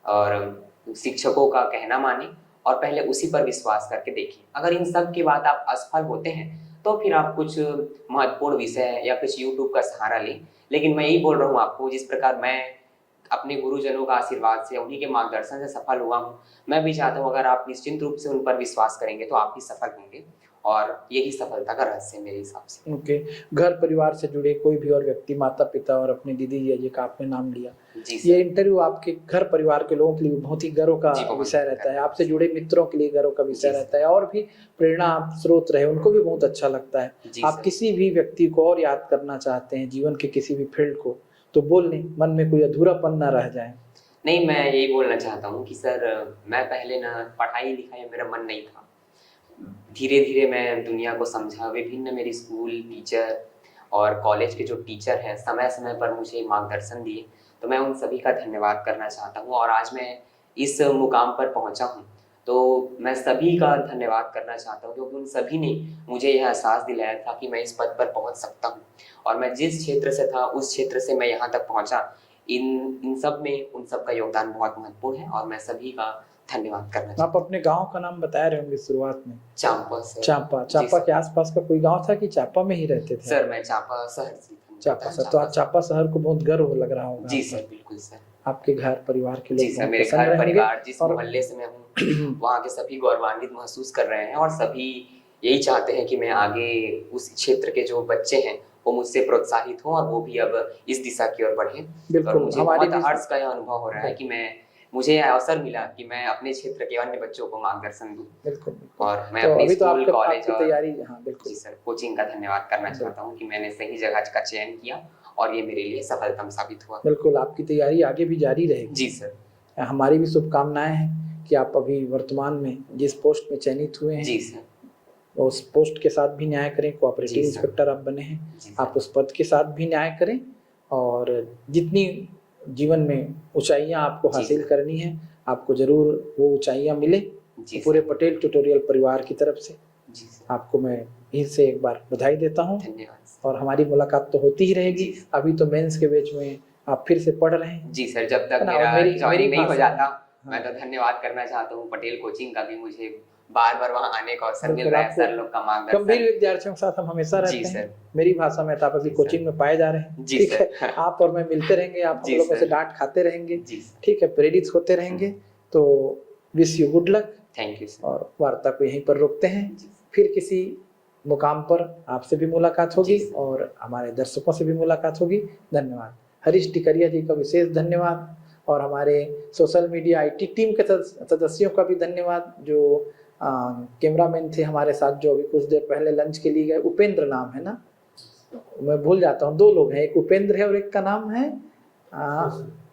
Speaker 2: और शिक्षकों का कहना मानें और पहले उसी पर विश्वास करके देखिए। अगर इन सब के बाद आप असफल होते हैं तो फिर आप कुछ महत्वपूर्ण विषय या कुछ यूट्यूब का सहारा लें। लेकिन मैं यही बोल रहा हूँ आपको, जिस प्रकार मैं अपने गुरुजनों का आशीर्वाद से, उन्हीं के मार्गदर्शन से सफल हुआ हूँ, मैं भी चाहता हूँ अगर आप निश्चिंत रूप से उन पर विश्वास करेंगे तो आप भी सफल होंगे। और यही सफलता का रहस्य है मेरे हिसाब से।
Speaker 1: ओके। घर परिवार से जुड़े कोई भी और व्यक्ति, माता पिता और अपनी दीदी जी का आपने नाम लिया,
Speaker 2: जी
Speaker 1: ये
Speaker 2: सर।
Speaker 1: इंटरव्यू आपके घर परिवार के लोगों के लिए बहुत ही गर्व का
Speaker 2: जी, बहुत
Speaker 1: विषय रहता है,
Speaker 2: गर्व।
Speaker 1: आपसे जुड़े मित्रों के लिए गर्व का विषय
Speaker 2: जी सर।
Speaker 1: रहता है, और भी प्रेरणा स्रोत रहे उनको भी बहुत अच्छा लगता है।
Speaker 2: जी
Speaker 1: आप
Speaker 2: सर।
Speaker 1: किसी भी व्यक्ति को और याद करना चाहते हैं जीवन के किसी भी फील्ड को, तो बोल लें, मन में कोई अधूरापन ना रह जाए।
Speaker 2: नहीं, मैं यही बोलना चाहता हूँ कि सर मैं पहले ना पढ़ाई लिखाई में मेरा मन नहीं था। धीरे धीरे मैं दुनिया को समझा, विभिन्न मेरी स्कूल टीचर और कॉलेज के जो टीचर हैं समय समय पर मुझे मार्गदर्शन दिए, तो मैं उन सभी का धन्यवाद करना चाहता हूँ। और आज मैं इस मुकाम पर पहुँचा हूँ, तो मैं सभी का धन्यवाद करना चाहता हूँ, क्योंकि उन सभी ने मुझे यह एहसास दिलाया था कि मैं इस पद पर पहुँच सकता हूँ। और मैं जिस क्षेत्र से था उस क्षेत्र से मैं यहाँ तक पहुँचा, इन सब में उन सब का योगदान बहुत महत्वपूर्ण है और मैं सभी का धन्यवाद करना चाहता
Speaker 1: आप अपने गांव का नाम बता रहे होंगे शुरुआत में।
Speaker 2: चांपा सर।
Speaker 1: चांपा।
Speaker 2: जी
Speaker 1: चांपा
Speaker 2: सर।
Speaker 1: के आसपास का कोई गांव था कि चांपा में ही रहते थे?
Speaker 2: सर मैं चांपा शहर से था।
Speaker 1: चांपा सर, तो आज चांपा शहर को बहुत गर्व लग रहा होगा
Speaker 2: जी
Speaker 1: आपको।
Speaker 2: सर, बिल्कुल सर।
Speaker 1: आपके घर परिवार के
Speaker 2: जी
Speaker 1: लोग
Speaker 2: सर,
Speaker 1: बहुत
Speaker 2: मेरे
Speaker 1: पसंद
Speaker 2: घर
Speaker 1: रहेंगे
Speaker 2: परिवार जिस
Speaker 1: और
Speaker 2: मोहल्ले से मैं हूँ वहाँ के सभी गौरवान्वित महसूस कर रहे हैं और सभी यही चाहते हैं कि मैं आगे उस क्षेत्र के जो बच्चे हैं वो मुझसे प्रोत्साहित हों और वो भी अब इस दिशा की ओर बढ़ें।
Speaker 1: बिल्कुल,
Speaker 2: और मुझे
Speaker 1: हमारी
Speaker 2: बहुत
Speaker 1: भी
Speaker 2: हर्ष का यह अनुभव हो रहा है कि मुझे यह अवसर मिला कि मैं अपने क्षेत्र के अन्य बच्चों को मार्गदर्शन दूं।
Speaker 1: बिल्कुल बिल्कुल।
Speaker 2: और मैं
Speaker 1: तो
Speaker 2: अपनी
Speaker 1: अभी तो
Speaker 2: स्कूल, कॉलेज
Speaker 1: आपकी
Speaker 2: और
Speaker 1: तैयारी, हाँ बिल्कुल।
Speaker 2: जी सर, कोचिंग का धन्यवाद करना चाहता हूँ कि मैंने सही जगह का चयन किया और ये मेरे लिए सफलतम साबित हुआ।
Speaker 1: बिल्कुल, आपकी तैयारी आगे भी जारी रहेगी।
Speaker 2: जी सर।
Speaker 1: हमारी भी शुभकामनाएं हैं कि आप अभी वर्तमान में जिस पोस्ट में चयनित हुए हैं
Speaker 2: जी सर,
Speaker 1: उस पोस्ट के साथ भी न्याय करें। कोऑपरेटिव
Speaker 2: जी सर।
Speaker 1: इंस्पेक्टर आप बने हैं,
Speaker 2: जी सर।
Speaker 1: आप उस पद के साथ भी न्याय करें और जितनी जीवन में ऊंचाइयां आपको
Speaker 2: जी
Speaker 1: हासिल
Speaker 2: सर।
Speaker 1: करनी है, आपको जरूर वो ऊंचाइयां मिले।
Speaker 2: जी
Speaker 1: तो पूरे
Speaker 2: सर।
Speaker 1: पटेल ट्यूटोरियल परिवार की तरफ से
Speaker 2: जी सर।
Speaker 1: आपको मैं फिर से एक बार बधाई देता हूँ
Speaker 2: धन्यवाद सर।
Speaker 1: और हमारी मुलाकात तो होती ही रहेगी।
Speaker 2: जी।
Speaker 1: अभी तो मेंस के बैच में आप फिर से पढ़ रहे हैं।
Speaker 2: जी सर, जब तक
Speaker 1: है ना? और
Speaker 2: मेरा
Speaker 1: मेरी
Speaker 2: जॉइनिंग नहीं हो
Speaker 1: भाषा,
Speaker 2: जाता
Speaker 1: हाँ,
Speaker 2: मैं तो धन्यवाद करना चाहता हूँ पटेल कोचिंग का भी, मुझे बार बार वहाँ आने का अवसर मिल
Speaker 1: बिल्कुल,
Speaker 2: रहा है,
Speaker 1: आपको
Speaker 2: सर लोग का
Speaker 1: गंभीर
Speaker 2: मार्गदर्शन।
Speaker 1: विद्यार्थियों के साथ हम हमेशा
Speaker 2: जी
Speaker 1: रहते हैं।
Speaker 2: सर।
Speaker 1: मेरी भाषा में तो आप अभी
Speaker 2: जी
Speaker 1: कोचिंग
Speaker 2: सर।
Speaker 1: में पाए जा रहे हैं,
Speaker 2: जी
Speaker 1: ठीक
Speaker 2: सर।
Speaker 1: है। आप और मैं मिलते रहेंगे, आप हम
Speaker 2: जी
Speaker 1: लोगों से
Speaker 2: सर।
Speaker 1: डांट खाते रहेंगे,
Speaker 2: जी सर।
Speaker 1: ठीक है, प्रेरित होते रहेंगे। तो wish you good luck.
Speaker 2: Thank you sir.
Speaker 1: और वार्ता को यहीं पर रोकते हैं,
Speaker 2: जी सर।
Speaker 1: फिर किसी मुकाम पर आपसे भी मुलाकात होगी
Speaker 2: जी सर।
Speaker 1: और हमारे दर्शकों से भी मुलाकात होगी। धन्यवाद। हरीश टिकरिया जी का विशेष धन्यवाद और हमारे सोशल मीडिया IT टीम के सदस्यों का भी धन्यवाद। जो कैमरामैन थे हमारे साथ, जो अभी कुछ देर पहले लंच के लिए गए, उपेंद्र नाम है ना, मैं भूल जाता हूँ, 2 लोग हैं, एक उपेंद्र है और एक का नाम है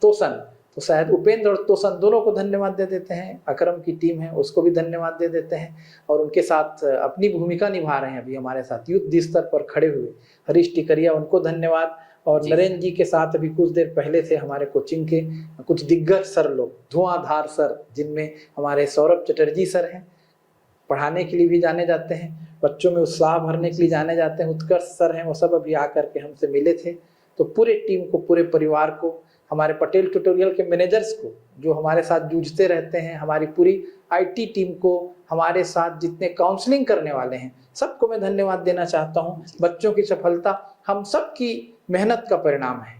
Speaker 1: तोसन। तो शायद उपेंद्र और तोसन दोनों को धन्यवाद दे देते हैं। अकरम की टीम है उसको भी धन्यवाद दे देते हैं और उनके साथ अपनी भूमिका निभा रहे हैं अभी हमारे साथ युद्ध स्तर पर खड़े हुए हरीश टिकरिया, उनको धन्यवाद। और नरेंद्र जी के साथ अभी कुछ देर पहले थे हमारे कोचिंग के कुछ दिग्गज सर लोग, धुआंधार सर, जिनमें हमारे सौरभ चटर्जी सर हैं, पढ़ाने के लिए भी जाने जाते हैं, बच्चों में उत्साह भरने के लिए जाने जाते हैं, उत्कर्ष सर हैं, वो सब अभी आकर के हमसे मिले थे। तो पूरे टीम को, पूरे परिवार को, हमारे पटेल ट्यूटोरियल के मैनेजर्स को जो हमारे साथ जूझते रहते हैं, हमारी पूरी IT टीम को, हमारे साथ जितने काउंसलिंग करने वाले हैं, सबको मैं धन्यवाद देना चाहता हूँ। बच्चों की सफलता हम सब की मेहनत का परिणाम है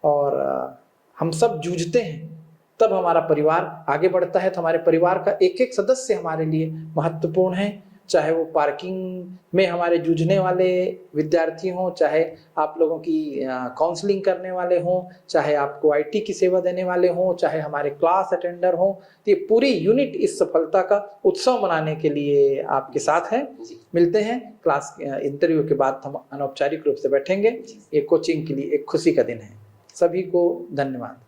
Speaker 1: और हम सब जूझते हैं तब हमारा परिवार आगे बढ़ता है। तो हमारे परिवार का एक एक सदस्य हमारे लिए महत्वपूर्ण है, चाहे वो पार्किंग में हमारे जूझने वाले विद्यार्थी हों, चाहे आप लोगों की काउंसलिंग करने वाले हों, चाहे आपको IT की सेवा देने वाले हों, चाहे हमारे क्लास अटेंडर हों। तो ये पूरी यूनिट इस सफलता का उत्सव मनाने के लिए आपके साथ है। मिलते हैं क्लास इंटरव्यू के बाद, हम अनौपचारिक रूप से बैठेंगे। ये कोचिंग के लिए एक खुशी का दिन है। सभी को धन्यवाद।